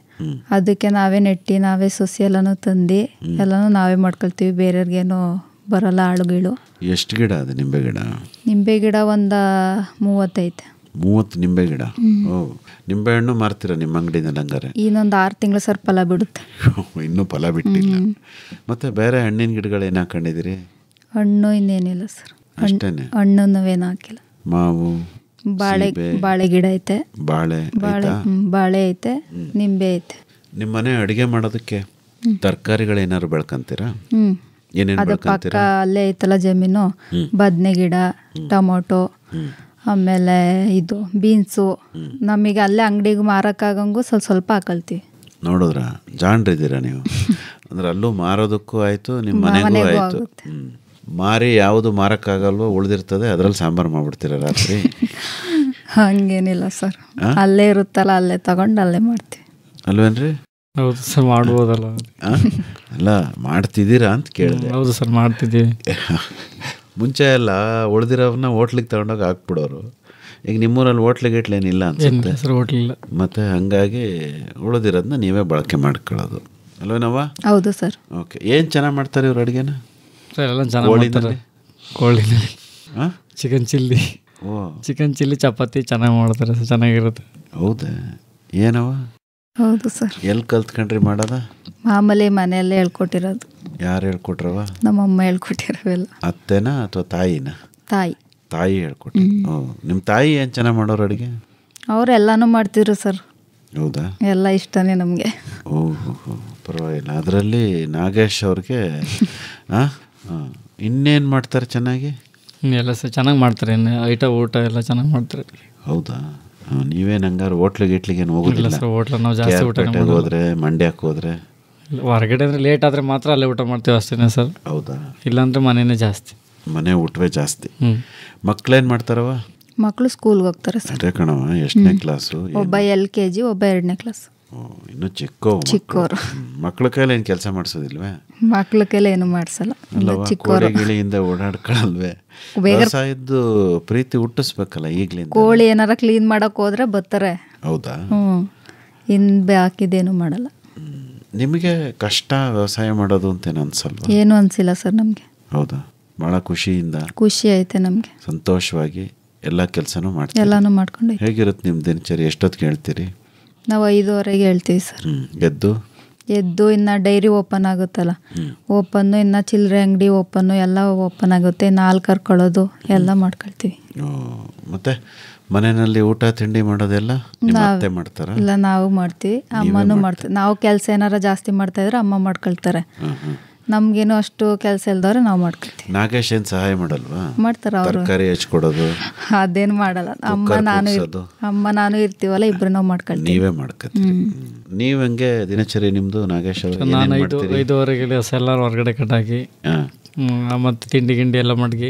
ಅದಕ್ಕೆ ನಾವೇ ನೆಟ್ಟಿ ನಾವೇ ಸೊಸೆ ಎಲ್ಲನೂ ತಂದು ಎಲ್ಲನೂ ನಾವೇ ಮಾಡ್ಕೊಳ್ತೀವಿ. ಬೇರೆಯವ್ರಿಗೇನು ಬರಲ್ಲ ಆಳುಗಳು. ಎಷ್ಟು ಗಿಡ ಅದು ನಿಂಬೆ ಗಿಡ? ನಿಂಬೆ ಗಿಡ ಒಂದು 30 ಐತೆ. 30 ನಿಂಬೆ ಗಿಡ? ಓ, ನಿಂಬೆ ಹಣ್ಣು ಮಾರ್ತೀರಾ ನಿಮ್ಮ ಅಂಗಡಿನಲ್ಲಿ ಹಂಗಾರೆ? ಇನ್ನೊಂದು 6 ತಿಂಗಳು ಸರ್ ಫಲ ಬಿಡುತ್ತೆ. ಇನ್ನೂ ಫಲ ಬಿಟ್ಟಿಲ್ಲ. ಮತ್ತೆ ಬೇರೆ ಹಣ್ಣಿನ ಗಿಡಗಳು ಏನು ಹಾಕೊಂಡಿದ್ದೀರಿ? ಹಣ್ಣು ಇನ್ನೇನಿಲ್ಲ ಸರ್, ಅಷ್ಟೇನೆ. ಹಣ್ಣು ನಾವೇನು ಹಾಕಿಲ್ಲ. ಮಾವು, ಬಾಳೆ ಗಿಡ ಐತೆ. ಬಾಳೆ ಐತೆ, ನಿಂಬೆ ಐತೆ. ನಿಮ್ಮ ಮನೆ ಅಡುಗೆ ಮಾಡೋದಕ್ಕೆ ತರಕಾರಿಗಳೇನಾದ್ರು ಬೆಳ್ಕೊಂತೀರಾ? ಅದು ಪಕ್ಕ ಅಲ್ಲೇ ಐತಲ್ಲ ಜಮೀನು, ಬದನೆ ಗಿಡ, ಟೊಮೊಟೊ, ಆಮೇಲೆ ಇದು ಬೀನ್ಸು. ನಮಗೆ ಅಲ್ಲೇ ಅಂಗಡಿಗೆ ಮಾರಕ್ಕಾಗಂಗೂ ಸ್ವಲ್ಪ ಹಾಕೊಳ್ತೀವಿ. ನೋಡಿದ್ರ ಜಾಣ್ರಿದ್ದೀರಾ ನೀವು. ಅಂದ್ರೆ ಅಲ್ಲೂ ಮಾರೋದಕ್ಕೂ ಆಯ್ತು, ನಿಮ್ಮ ಮನೆಗೂ ಆಯ್ತು. ಮಾರಿ ಯಾವುದು ಮಾರಕ್ಕಾಗಲ್ವೋ ಉಳಿದಿರ್ತದೆ, ಅದ್ರಲ್ಲಿ ಸಾಂಬಾರು ಮಾಡ್ಬಿಡ್ತೀರ ರಾತ್ರಿ? ಹಂಗೇನಿಲ್ಲ ಸರ್, ಅಲ್ಲೇ ಇರುತ್ತಲ್ಲ ಅಲ್ಲೇ ತಗೊಂಡು ಅಲ್ಲೇ ಮಾಡ್ತೀವಿ. ಅಲ್ವೇನ್ರಿ? ಹೌದು ಸರ್, ಮಾಡ್ಬೋದಲ್ಲ. ಅಲ್ಲ, ಮಾಡ್ತಿದ್ದೀರಾ ಅಂತ ಕೇಳಿದೆ. ಹೌದು ಸರ್, ಮಾಡ್ತಿದ್ದೀವಿ. ಮುಂಚೆ ಎಲ್ಲ ಉಳಿದಿರೋವನ್ನ ಹೋಟ್ಲಿಗೆ ತಗೊಂಡೋಗಿ ಹಾಕ್ಬಿಡೋರು. ಈಗ ನಿಮ್ಮೂರಲ್ಲಿ ಹೋಟ್ಲಿಗೆ ಏನಿಲ್ಲ ಅನ್ಸುತ್ತೆ ಸರ್, ಹೋಟ್ಲಿಲ್ಲ. ಮತ್ತೆ ಹಂಗಾಗಿ ಉಳಿದಿರೋದನ್ನ ನೀವೇ ಬಳಕೆ ಮಾಡ್ಕೊಳ್ಳೋದು ಅಲ್ವೇನವ್ವ? ಹೌದು ಸರ್. ಓಕೆ. ಏನು ಚೆನ್ನಾಗಿ ಮಾಡ್ತಾರೆ ಇವ್ರ ಅಡುಗೆನ? ಸರ್ ಎಲ್ಲ ಚೆನ್ನಾಗಿ ಮಾಡ್ತಾರೆ. ಕೋಳಿನಲ್ಲಿ chicken chilli, chicken chilli chapati ಚೆನ್ನಾಗಿ ಮಾಡ್ತಾರೆ ಸರ್, ಚೆನ್ನಾಗಿರುತ್ತೆ. ಹೌದಾ? ಏನವ? ಹೌದು ಸರ್. ಎಲ್ಲಿ ಕಲ್ತ್ಕೊಂಡ್ರಿ ಮಾಡೋದ? ಮಾಮೂಲಿ ಮನೆಯಲ್ಲೇ ಹೇಳ್ಕೊಟ್ಟಿರೋದು. ಯಾರು ಹೇಳ್ಕೊಟ್ರವ? ನಮ್ಮಮ್ಮ ಹೇಳ್ಕೊಟ್ಟಿರವೆಲ್ಲ. ಅತ್ತೆನಾ ಅಥವಾ ತಾಯಿನ? ತಾಯಿ ಹೇಳ್ಕೊಟ್ರು. ನಿಮ್ಮ ತಾಯಿ ಏನು ಚೆನ್ನಾಗಿ ಮಾಡೋರು ಅಡುಗೆ? ಅವ್ರು ಎಲ್ಲಾನು ಮಾಡ್ತಿದ್ರು ಸರ್. ಹೌದಾ? ಎಲ್ಲ ಇಷ್ಟನೇ ನಮಗೆ. ಓಹೋ, ಪರವಾಗಿಲ್ಲ. ಅದರಲ್ಲಿ ನಾಗೇಶ್ ಅವ್ರಿಗೆ ಇನ್ನೇನು ಮಾಡ್ತಾರೆ ಚೆನ್ನಾಗಿ? ಎಲ್ಲ ಸರ್ ಚೆನ್ನಾಗಿ ಮಾಡ್ತಾರೆ, ಊಟ ಎಲ್ಲ ಚೆನ್ನಾಗಿ ಮಾಡ್ತಾರೆ. ಹೌದಾ? ನೀವೇನು ಹಂಗಾರು ಹೋಟ್ಲಿಗೆ ಏನು ಹೋಗೋದಿಲ್ಲ ಸರ್? ಹೋಟ್ಲ ನಾವು ಜಾಸ್ತಿ ಊಟ ಹೋದ್ರೆ, ಮಂಡ್ಯಕ್ಕೆ ಹೋದ್ರೆ ಹೊರಗಡೆ ಅಂದರೆ ಲೇಟ್ ಆದರೆ ಮಾತ್ರ ಅಲ್ಲೇ ಊಟ ಮಾಡ್ತೀವಿ ಅಷ್ಟೇ ಸರ್. ಹೌದಾ? ಇಲ್ಲಾಂದ್ರೆ ಮನೆಯೇ ಜಾಸ್ತಿ, ಮನೆ ಊಟವೇ ಜಾಸ್ತಿ. ಮಕ್ಕಳೇನು ಮಾಡ್ತಾರವ? ಮಕ್ಕಳು ಸ್ಕೂಲ್ಗೆ ಹೋಗ್ತಾರೆ ಸರ್. ಅದೇ ಕಣವ. ಎಷ್ಟನೇ ಕ್ಲಾಸು? ಒಬ್ಬ LKG, ಒಬ್ಬ 2ನೇ ಕ್ಲಾಸ್. ಇನ್ನು ಚಿಕ್ಕವರು. ಮಕ್ಕಳ ಕೈಲಿ ಏನು ಕೆಲಸ ಮಾಡಿಸೋದಿಲ್ವೇ? ಮಕ್ಕಳ ಕೈಲಿ ಏನು ಮಾಡಿಸಲ್ಲ. ಕೋಳಿಗಳಿಂದ ಓಡಾಡ್ಕೊಳ್ಳಲ್ವೇ? ವ್ಯವಸಾಯದ್ದು ಪ್ರೀತಿ ಹುಟ್ಟಿಸ್ಬೇಕಲ್ಲ ಈಗಲಿಂದ. ಕೋಳಿ ಏನಾರ ಕ್ಲೀನ್ ಮಾಡಕ್ ಹೋದ್ರೆ ಬರ್ತಾರೆ. ಹೌದಾ? ಹಾಕಿದ್ದೇನು ಮಾಡಲ್ಲ. ನಿಮಗೆ ಕಷ್ಟ ವ್ಯವಸಾಯ ಮಾಡೋದು ಅಂತೇನು ಅನ್ಸಲ್ವಾ? ಏನು ಅನ್ಸಿಲ್ಲ ಸರ್ ನಮಗೆ. ಹೌದಾ? ಭಾಳ ಖುಷಿ ಐತೆ ನಮಗೆ. ಸಂತೋಷವಾಗಿ ಎಲ್ಲ ಕೆಲಸನೂ ಮಾಡ್ತೀವಿ. ಎಲ್ಲಾನು ಮಾಡ್ಕೊಂಡು. ಹೇಗಿರುತ್ತೆ ನಿಮ್ಮ ದಿನಚರಿ? ಎಷ್ಟೊತ್ತಿಗೆ ಹೇಳ್ತೀರಿ? ನಾವು 5:30ಗೆ ಹೇಳ್ತೀವಿ ಸರ್. ಎದ್ದು ಇನ್ನು ಡೈರಿ ಓಪನ್ ಆಗುತ್ತಲ್ಲ, ಓಪನ್ನು, ಇನ್ನು ಚಿಲ್ಲರೆ ಅಂಗಡಿ ಓಪನ್ನು ಎಲ್ಲ ಓಪನ್ ಆಗುತ್ತೆ. 4 ಕರ್ಕೊಳ್ಳೋದು ಎಲ್ಲ ಮಾಡ್ಕೊಳ್ತೀವಿ. ಮತ್ತೆ ಮನೆಯಲ್ಲಿ ಊಟ ತಿಂಡಿ ಮಾಡೋದೆಲ್ಲ ಅತ್ತೆ ಮಾಡ್ತಾರ? ಇಲ್ಲ, ನಾವು ಮಾಡ್ತೀವಿ, ಅಮ್ಮನೂ ಮಾಡ್ತೀವಿ. ನಾವು ಕೆಲಸ ಏನಾರ ಜಾಸ್ತಿ ಮಾಡ್ತಾ ಇದ್ರೆ ಅಮ್ಮ ಮಾಡ್ಕೊಳ್ತಾರೆ. ನಮ್ಗೇನು ಅಷ್ಟು ಕೆಲಸ ಇಲ್ದವ್ರೆ ನಾವು ಮಾಡ್ಕೊಳ್ತೀವಿ. ನಾಗೇಶ್ ಏನು ಸಹಾಯ ಮಾಡಲ್ವಾ? ಮಾಡ್ತಾರ ಅವರು. ತರಕಾರಿ ಹಚ್ಕೊಡೋದು ಅದೇನು ಮಾಡಲ್ಲ. ಅಮ್ಮ ನಾನು ಇರ್ತೀವಲ್ಲ, ಇಬ್ರು ನಾವು ಮಾಡ್ಕೊಳ್ತೀವಿ. ನೀವೇ ಮಾಡ್ಕೊತೀವಿ. ನೀವು ಹಂಗೆ ದಿನಚರಿ ನಿಮ್ದು ನಾಗೇಶ್ ಅವರು? ನಾನು 5:30ಗೆ ಎಲ್ಲ ಹೊರಗಡೆ ಕಟ್ಟಾಕಿ ಮತ್ತು ತಿಂಡಿ ಗಿಂಡಿ ಎಲ್ಲ ಮಡ್ಗಿ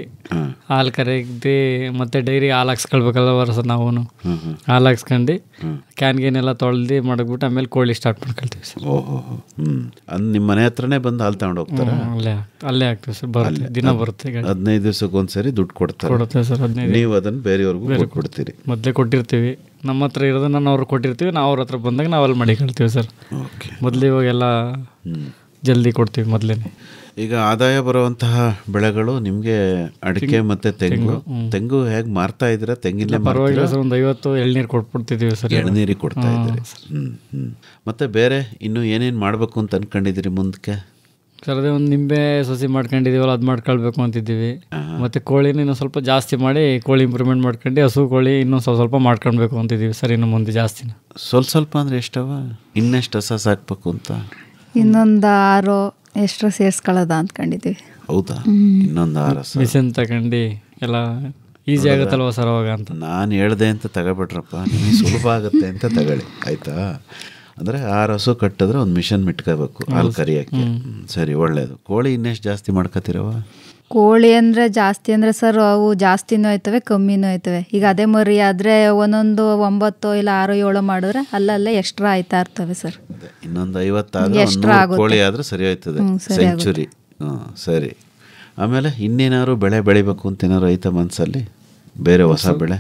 ಹಾಲು ಕರೆದಿ ಮತ್ತೆ ಡೈರಿ ಹಾಲು ಹಾಕ್ಸ್ಕೊಳ್ಬೇಕಲ್ಲ ವರ್ಷ. ನಾವು ಹಾಲು ಹಾಕ್ಸ್ಕೊಂಡು ಕ್ಯಾನ್ಗೇನೆಲ್ಲ ತೊಳೆದು ಮಡಗ್ಬಿಟ್ಟು ಆಮೇಲೆ ಕೋಳಿ ಸ್ಟಾರ್ಟ್ ಮಾಡ್ಕೊಳ್ತೀವಿ ಸರ್. ಓಹೋ, ನಿಮ್ಮ ಮನೆ ಹತ್ರನೇ ಬಂದು ಹಾಲು ತಗೊಂಡು ಹೋಗ್ತಾರೆ? ಅಲ್ಲೇ ಹಾಕ್ತೀವಿ ಸರ್. ಬರುತ್ತೆ, ದಿನ ಬರುತ್ತೆ. 15 ದಿವಸಕ್ಕೆ ಒಂದ್ಸರಿ ದುಡ್ಡು ಕೊಡ್ತಾರೆ ಸರ್. 15. ನೀವು ಅದನ್ನು ಬೇರೆಯವ್ರಿಗೂ ಕೊಡ್ತೀರಿ? ಮೊದಲೇ ಕೊಟ್ಟಿರ್ತೀವಿ. ನಮ್ಮ ಹತ್ರ ಇರೋದನ್ನ ನಾವು ಅವ್ರಿಗೆ ಕೊಟ್ಟಿರ್ತೀವಿ. ನಾವು ಅವ್ರ ಹತ್ರ ಬಂದಾಗ ನಾವು ಅಲ್ಲಿ ಮಡಿಕೊಳ್ತೀವಿ ಸರ್. ಮೊದಲು ಇವಾಗೆಲ್ಲ ಜಲ್ದಿ ಕೊಡ್ತೀವಿ ಮೊದಲೇ. ಈಗ ಆದಾಯ ಬರುವಂತಹ ಬೆಳೆಗಳು ನಿಮಗೆ ಅಡಿಕೆ ಮತ್ತು ತೆಂಗು ಹೇಗೆ ಮಾರ್ತಾ ಇದ್ದೀರಾ? ತೆಂಗಿನ ಪರವಾಗಿಲ್ಲ ಸರ್, ಒಂದು 50 ಎಳ್ನೀರು ಕೊಟ್ಬಿಡ್ತಿದ್ದೀವಿ ಸರ್. ಎಳ್ನೀರಿಗೆ ಕೊಡ್ತಾ ಇದ್ದೀರಿ. ಮತ್ತು ಬೇರೆ ಇನ್ನೂ ಏನೇನು ಮಾಡಬೇಕು ಅಂತ ಅಂದ್ಕೊಂಡಿದ್ದೀರಿ ಮುಂದಕ್ಕೆ? ಸರ್ ಅದೇ ಒಂದು ನಿಂಬೆ ಸಸಿ ಮಾಡ್ಕೊಂಡಿದ್ದೀವಲ್ಲ, ಅದು ಮಾಡ್ಕೊಳ್ಬೇಕು ಅಂತಿದ್ದೀವಿ. ಮತ್ತು ಕೋಳಿನ ಇನ್ನೂ ಸ್ವಲ್ಪ ಜಾಸ್ತಿ ಮಾಡಿ ಕೋಳಿ ಇಂಪ್ರೂವ್ಮೆಂಟ್ ಮಾಡ್ಕೊಂಡು ಹಸು ಕೋಳಿ ಇನ್ನೂ ಸ್ವಲ್ಪ ಮಾಡ್ಕೊಳ್ಬೇಕು ಅಂತಿದ್ದೀವಿ ಸರ್. ಇನ್ನು ಮುಂದೆ ಜಾಸ್ತಿನ ಸ್ವಲ್ಪ ಅಂದರೆ ಎಷ್ಟವ? ಇನ್ನೆಷ್ಟು ಹಸ ಸಾಕ್ಬೇಕು ಅಂತ? ಇನ್ನೊಂದು 6 ಎಷ್ಟರ ಸೇರಿಸ್ಕೊಳ್ಳೋದ ಅಂದ್ಕೊಂಡಿದ್ದೀವಿ. ಹೌದಾ? ಇನ್ನೊಂದು 6 ಮಿಷನ್ ತಗೊಂಡು ಎಲ್ಲ ಈಸಿ ಆಗುತ್ತಲ್ವ ಸರ್ ಅವಾಗ ಅಂತ. ನಾನು ಹೇಳ್ದೆ ಅಂತ ತಗೋಬಿಟ್ರಪ್ಪ, ನಿಮಗೆ ಸುಲಭ ಆಗುತ್ತೆ ಅಂತ ತಗೊಳ್ಳಿ, ಆಯಿತಾ? ಅಂದರೆ 6 ಹಸು ಕಟ್ಟಿದ್ರೆ ಒಂದು ಮಿಷನ್ ಮಿಟ್ಕೋಬೇಕು ಹಾಲು ಕರಿಯೋಕ್ಕೆ. ಸರಿ, ಒಳ್ಳೆಯದು. ಕೋಳಿ ಇನ್ನೆಷ್ಟು ಜಾಸ್ತಿ ಮಾಡ್ಕೋತಿರವ? ಕೋಳಿ ಅಂದರೆ ಜಾಸ್ತಿ ಅಂದರೆ ಸರ್ ಅವು ಜಾಸ್ತಿನೂ ಆಯ್ತವೆ ಕಮ್ಮಿನೂ ಆಯ್ತವೆ. ಈಗ ಅದೇ ಮರಿ ಆದರೆ ಒಂದೊಂದು 9 ಇಲ್ಲ 6, 7 ಮಾಡಿದ್ರೆ ಅಲ್ಲಲ್ಲೇ ಎಕ್ಸ್ಟ್ರಾ ಆಯ್ತಾ ಇರ್ತವೆ ಸರ್. ಇನ್ನೊಂದು 50 ಆದರೆ 100 ಕೋಳಿ ಆದರೆ ಸರಿ ಆಯ್ತದೆ, ಸೆಂಚುರಿ. ಸರಿ. ಆಮೇಲೆ ಇನ್ನೇನಾದ್ರು ಬೆಳೆ ಬೆಳಿಬೇಕು ಅಂತ ಏನಾದ್ರು ಐತ ಮನಸ್ಸಲ್ಲಿ? ಬೇರೆ ಹೊಸ ಬೆಳೆ?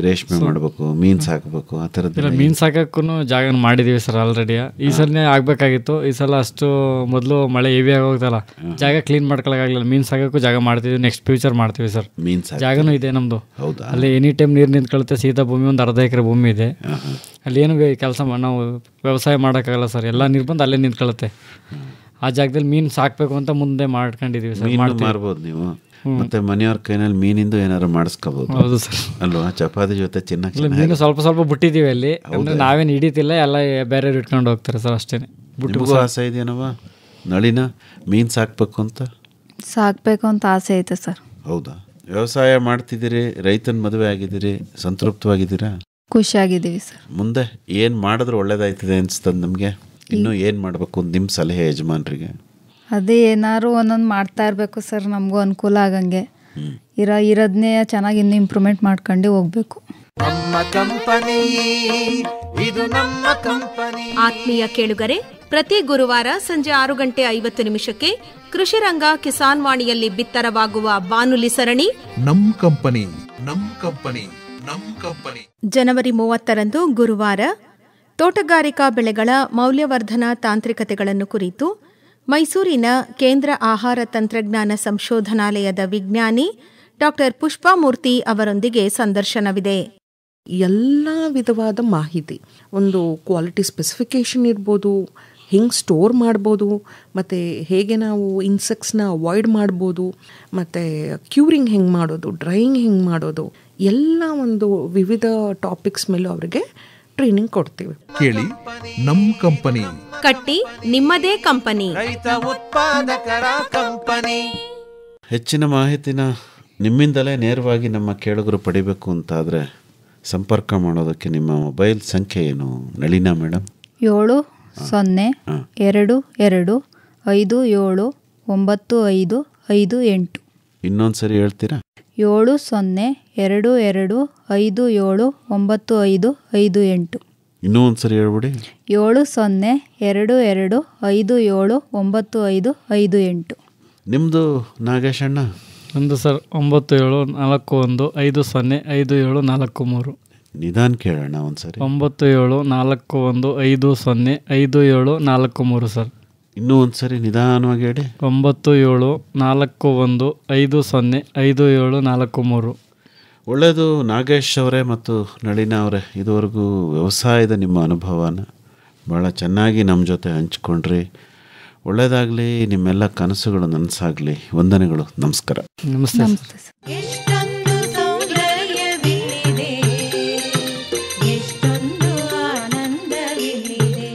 ರೇಷ್ಮೆ ಮಾಡಬೇಕು, ಮೀನು ಸಾಕಬೇಕು, ಆ ಥರದ್ದು? ಮೀನು ಸಾಕಕ್ಕೂ ಜಾಗ ಮಾಡಿದ್ದೀವಿ ಸರ್ ಆಲ್ರೆಡಿ. ಈ ಸಲನೇ ಆಗಬೇಕಾಗಿತ್ತು. ಈ ಸಲ ಅಷ್ಟು ಮೊದಲು ಮಳೆ ಹೆವಿ ಆಗೋಗ್ತಲ್ಲ, ಜಾಗ ಕ್ಲೀನ್ ಮಾಡ್ಕೊಳಕ್ಕಾಗಲಿಲ್ಲ. ಮೀನು ಸಾಕಕ್ಕೂ ಜಾಗ ಮಾಡ್ತೀವಿ, ನೆಕ್ಸ್ಟ್ ಫ್ಯೂಚರ್ ಮಾಡ್ತೀವಿ ಸರ್. ಮೀನು ಜಾಗನೂ ಇದೆ ನಮ್ಮದು. ಹೌದಾ? ಅಲ್ಲಿ ಎನಿ ಟೈಮ್ ನೀರು ನಿಂತ್ಕೊಳುತ್ತೆ. ಸೀದಾ ಭೂಮಿ ಒಂದು 1/2 ಎಕರೆ ಭೂಮಿ ಇದೆ. ಅಲ್ಲಿ ಏನು ಕೆಲಸ ನಾವು ವ್ಯವಸಾಯ ಮಾಡೋಕ್ಕಾಗಲ್ಲ ಸರ್, ಎಲ್ಲ ನೀರು ಬಂದು ಅಲ್ಲೇ ನಿಂತ್ಕೊಳ್ಳುತ್ತೆ. ಆ ಜಾಗದಲ್ಲಿ ಮೀನು ಸಾಕಬೇಕು ಅಂತ ಮುಂದೆ ಮಾಡ್ಕೊಂಡಿದ್ದೀವಿ ಸರ್. ಮಾರ್ಬೋದು ನೀವು, ಮತ್ತೆ ಮನೆಯವ್ರ ಕೈನಲ್ಲಿ ಮೀನಿಂದು ಏನಾದ್ರು ಮಾಡಿಸ್ಕೋಬಹುದು. ಹೌದು ಸರ್. ಅಲ್ವಾ? ಚಪಾತಿ ಜೊತೆ ಚಿನ್ನ ಮೀನು ಸ್ವಲ್ಪ ಬಿಟ್ಟಿದ್ದೀವಿ ಅಲ್ಲಿ. ನಾವೇನು ಹಿಡಿತಿಲ್ಲ, ಎಲ್ಲ ಬೇರೆಯವ್ರು ಇಟ್ಕೊಂಡು ಹೋಗ್ತಾರೆ ಸರ್, ಅಷ್ಟೇ. ನಿಮಗೂ ಆಸೆ ಇದೆಯೇನವ ನಳಿನ ಮೀನು ಸಾಕ್ಬೇಕು ಅಂತ? ಸಾಕಬೇಕು ಅಂತ ಆಸೆ ಐತೆ ಸರ್. ಹೌದಾ? ವ್ಯವಸಾಯ ಮಾಡ್ತಿದ್ದೀರಿ, ರೈತನ ಮದುವೆ ಆಗಿದ್ದೀರಿ, ಸಂತೃಪ್ತವಾಗಿದ್ದೀರಾ? ಖುಷಿಯಾಗಿದ್ದೀವಿ ಸರ್. ಮುಂದೆ ಏನು ಮಾಡಿದ್ರೆ ಒಳ್ಳೇದಾಯ್ತದೆ ಅನಿಸ್ತದೆ ನಮಗೆ? ಇನ್ನೂ ಏನು ಮಾಡಬೇಕು ನಿಮ್ಮ ಸಲಹೆ ಯಜಮಾನ್ರಿಗೆ? ಅದೇ ಏನಾದ್ರು ಒಂದೊಂದು ಮಾಡ್ತಾ ಇರಬೇಕು ಸರ್, ನಮಗೂ ಅನುಕೂಲ ಆಗಂಗೆ. ಇರೋದನ್ನೇ ಚೆನ್ನಾಗಿ ಇನ್ನೂ ಇಂಪ್ರೂವ್ಮೆಂಟ್ ಮಾಡ್ಕೊಂಡು ಹೋಗ್ಬೇಕು. ಆತ್ಮೀಯ ಕೇಳುಗರೆ, ಪ್ರತಿ ಗುರುವಾರ ಸಂಜೆ 6:50 ಕೃಷಿ ರಂಗ ಕಿಸಾನ್ ವಾಣಿಯಲ್ಲಿ ಬಿತ್ತರವಾಗುವ ಬಾನುಲಿ ಸರಣಿ ನಮ್ ಕಂಪನಿ ನಮ್ ಕಂಪನಿ ನಮ್ ಕಂಪನಿ. ಜನವರಿ 30ರಂದು ಗುರುವಾರ ತೋಟಗಾರಿಕಾ ಬೆಳೆಗಳ ಮೌಲ್ಯವರ್ಧನಾ ತಾಂತ್ರಿಕತೆಗಳನ್ನು ಕುರಿತು ಮೈಸೂರಿನ ಕೇಂದ್ರ ಆಹಾರ ತಂತ್ರಜ್ಞಾನ ಸಂಶೋಧನಾಲಯದ ವಿಜ್ಞಾನಿ ಡಾಕ್ಟರ್ ಪುಷ್ಪಾಮೂರ್ತಿ ಅವರೊಂದಿಗೆ ಸಂದರ್ಶನವಿದೆ. ಎಲ್ಲ ವಿಧವಾದ ಮಾಹಿತಿ, ಒಂದು ಕ್ವಾಲಿಟಿ ಸ್ಪೆಸಿಫಿಕೇಷನ್ ಇರ್ಬೋದು, ಹಿಂಗೆ ಸ್ಟೋರ್ ಮಾಡ್ಬೋದು, ಮತ್ತು ಹೇಗೆ ನಾವು ಇನ್ಸೆಕ್ಟ್ಸ್ನ ಅವಾಯ್ಡ್ ಮಾಡ್ಬೋದು, ಮತ್ತು ಕ್ಯೂರಿಂಗ್ ಹೆಂಗೆ ಮಾಡೋದು, ಡ್ರೈಯಿಂಗ್ ಹೆಂಗೆ ಮಾಡೋದು, ಎಲ್ಲ ಒಂದು ವಿವಿಧ ಟಾಪಿಕ್ಸ್ ಮೇಲೂ ಅವರಿಗೆ ಟ್ರೈನಿಂಗ್ ಕೊಡ್ತೀವಿ. ಕೇಳಿ ನಮ್ ಕಂಪನಿ. ಕಟ್ಟಿ ನಿಮ್ಮದೇ ಕಂಪನಿ. ರೈತ ಉತ್ಪಾದಕರ ಕಂಪನಿ. ಹೆಚ್ಚಿನ ಮಾಹಿತಿನ ನಿಮ್ಮಿಂದಲೇ ನೇರವಾಗಿ ನಮ್ಮ ಕೇಳುಗರು ಪಡಿಬೇಕು ಅಂತಾದರೆ ಸಂಪರ್ಕ ಮಾಡೋದಕ್ಕೆ ನಿಮ್ಮ ಮೊಬೈಲ್ ಸಂಖ್ಯೆ ಏನು ನಳಿನಾ ಮೇಡಮ್? 7022579558. ಇನ್ನೊಂದು ಸರಿ ಹೇಳ್ತೀರಾ? 7022579558. ಇನ್ನೂ ಒಂದು ಸರಿ ಹೇಳ್ಬಿಡಿ. 7022579558. ನಿಮ್ಮದು ನಾಗೇಶ್ ಅಣ್ಣ? ಒಂದು ಸರ್ 9741505743. ನಿಧಾನ ಕೇಳೋಣ ಒಂದು ಸರಿ. 9741505743 ಸರ್. ಇನ್ನೂ ಒಂದು ಸರಿ ನಿಧಾನವಾಗಿ ಹೇಳಿ. 9741505743. ಒಳ್ಳೆಯದು ನಾಗೇಶ್ ಅವರೇ ಮತ್ತು ನಳಿನಾ ಅವರೇ, ಇದುವರೆಗೂ ವ್ಯವಸಾಯದ ನಿಮ್ಮ ಅನುಭವನ ಭಾಳ ಚೆನ್ನಾಗಿ ನಮ್ಮ ಜೊತೆ ಹಂಚ್ಕೊಂಡ್ರಿ. ಒಳ್ಳೆಯದಾಗಲಿ, ನಿಮ್ಮೆಲ್ಲ ಕನಸುಗಳು ನನಸಾಗಲಿ. ವಂದನೆಗಳು. ನಮಸ್ಕಾರ. ನಮಸ್ತೆ. ಎಷ್ಟೊಂದು ಸೌಂದರ್ಯವಿಲ್ಲಿದೆ, ಎಷ್ಟೊಂದು ಆನಂದವಿಲ್ಲಿದೆ.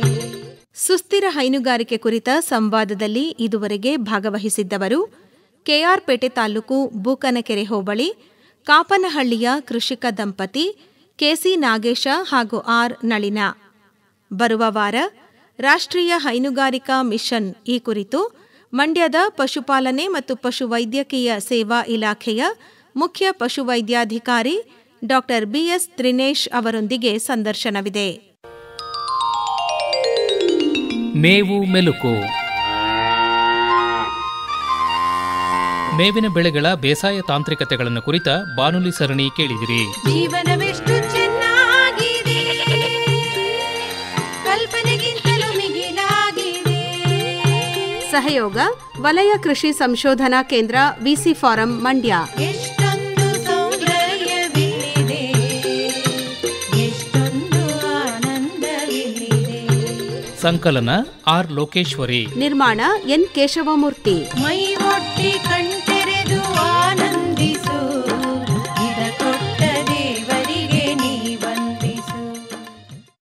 ಸುಸ್ಥಿರ ಹೈನುಗಾರಿಕೆ ಕುರಿತ ಸಂವಾದದಲ್ಲಿ ಇದುವರೆಗೆ ಭಾಗವಹಿಸಿದ್ದವರು ಕೆಆರ್ಪೇಟೆ ತಾಲೂಕು ಬೂಕನಕೆರೆ ಹೋಬಳಿ ಕಾಪನಹಳ್ಳಿಯ ಕೃಷಿಕ ದಂಪತಿ ಕೆಸಿ ನಾಗೇಶ ಹಾಗೂ ಆರ್ ನಳಿನಾ. ಬರುವ ವಾರ ರಾಷ್ಟ್ರೀಯ ಹೈನುಗಾರಿಕಾ ಮಿಷನ್ ಈ ಕುರಿತು ಮಂಡ್ಯದ ಪಶುಪಾಲನೆ ಮತ್ತು ಪಶುವೈದ್ಯಕೀಯ ಸೇವಾ ಇಲಾಖೆಯ ಮುಖ್ಯ ಪಶುವೈದ್ಯಾಧಿಕಾರಿ ಡಾಕ್ಟರ್ ಬಿಎಸ್ ತ್ರಿನೇಶ್ ಅವರೊಂದಿಗೆ ಸಂದರ್ಶನವಿದೆ. ಮೇವು ಮೆಲುಕು. ಮೇವಿನ ಬೆಳೆಗಳ ಬೇಸಾಯ ತಾಂತ್ರಿಕತೆಗಳನ್ನು ಕುರಿತ ಬಾನುಲಿ ಸರಣಿ ಕೇಳಿದಿರಿ. ಜೀವನವೆಷ್ಟು ಚೆನ್ನಾಗಿದೆ, ಕಲ್ಪನೆಗಿಂತಲೂ ಮಿಗಿಲಾಗಿದೆ. ಸಹಯೋಗ ವಲಯ ಕೃಷಿ ಸಂಶೋಧನಾ ಕೇಂದ್ರ ವಿಸಿ ಫಾರಂ ಮಂಡ್ಯ. ಎಷ್ಟೊಂದು ಸೌಂದರ್ಯವಿಲ್ಲಿದೆ, ಎಷ್ಟೊಂದು ಆನಂದವಿಲ್ಲಿದೆ. ಸಂಕಲನ ಆರ್ ಲೋಕೇಶ್ವರಿ, ನಿರ್ಮಾಣ ಎನ್ ಕೇಶವಮೂರ್ತಿ. ಮೈ ಒಟ್ಟಿ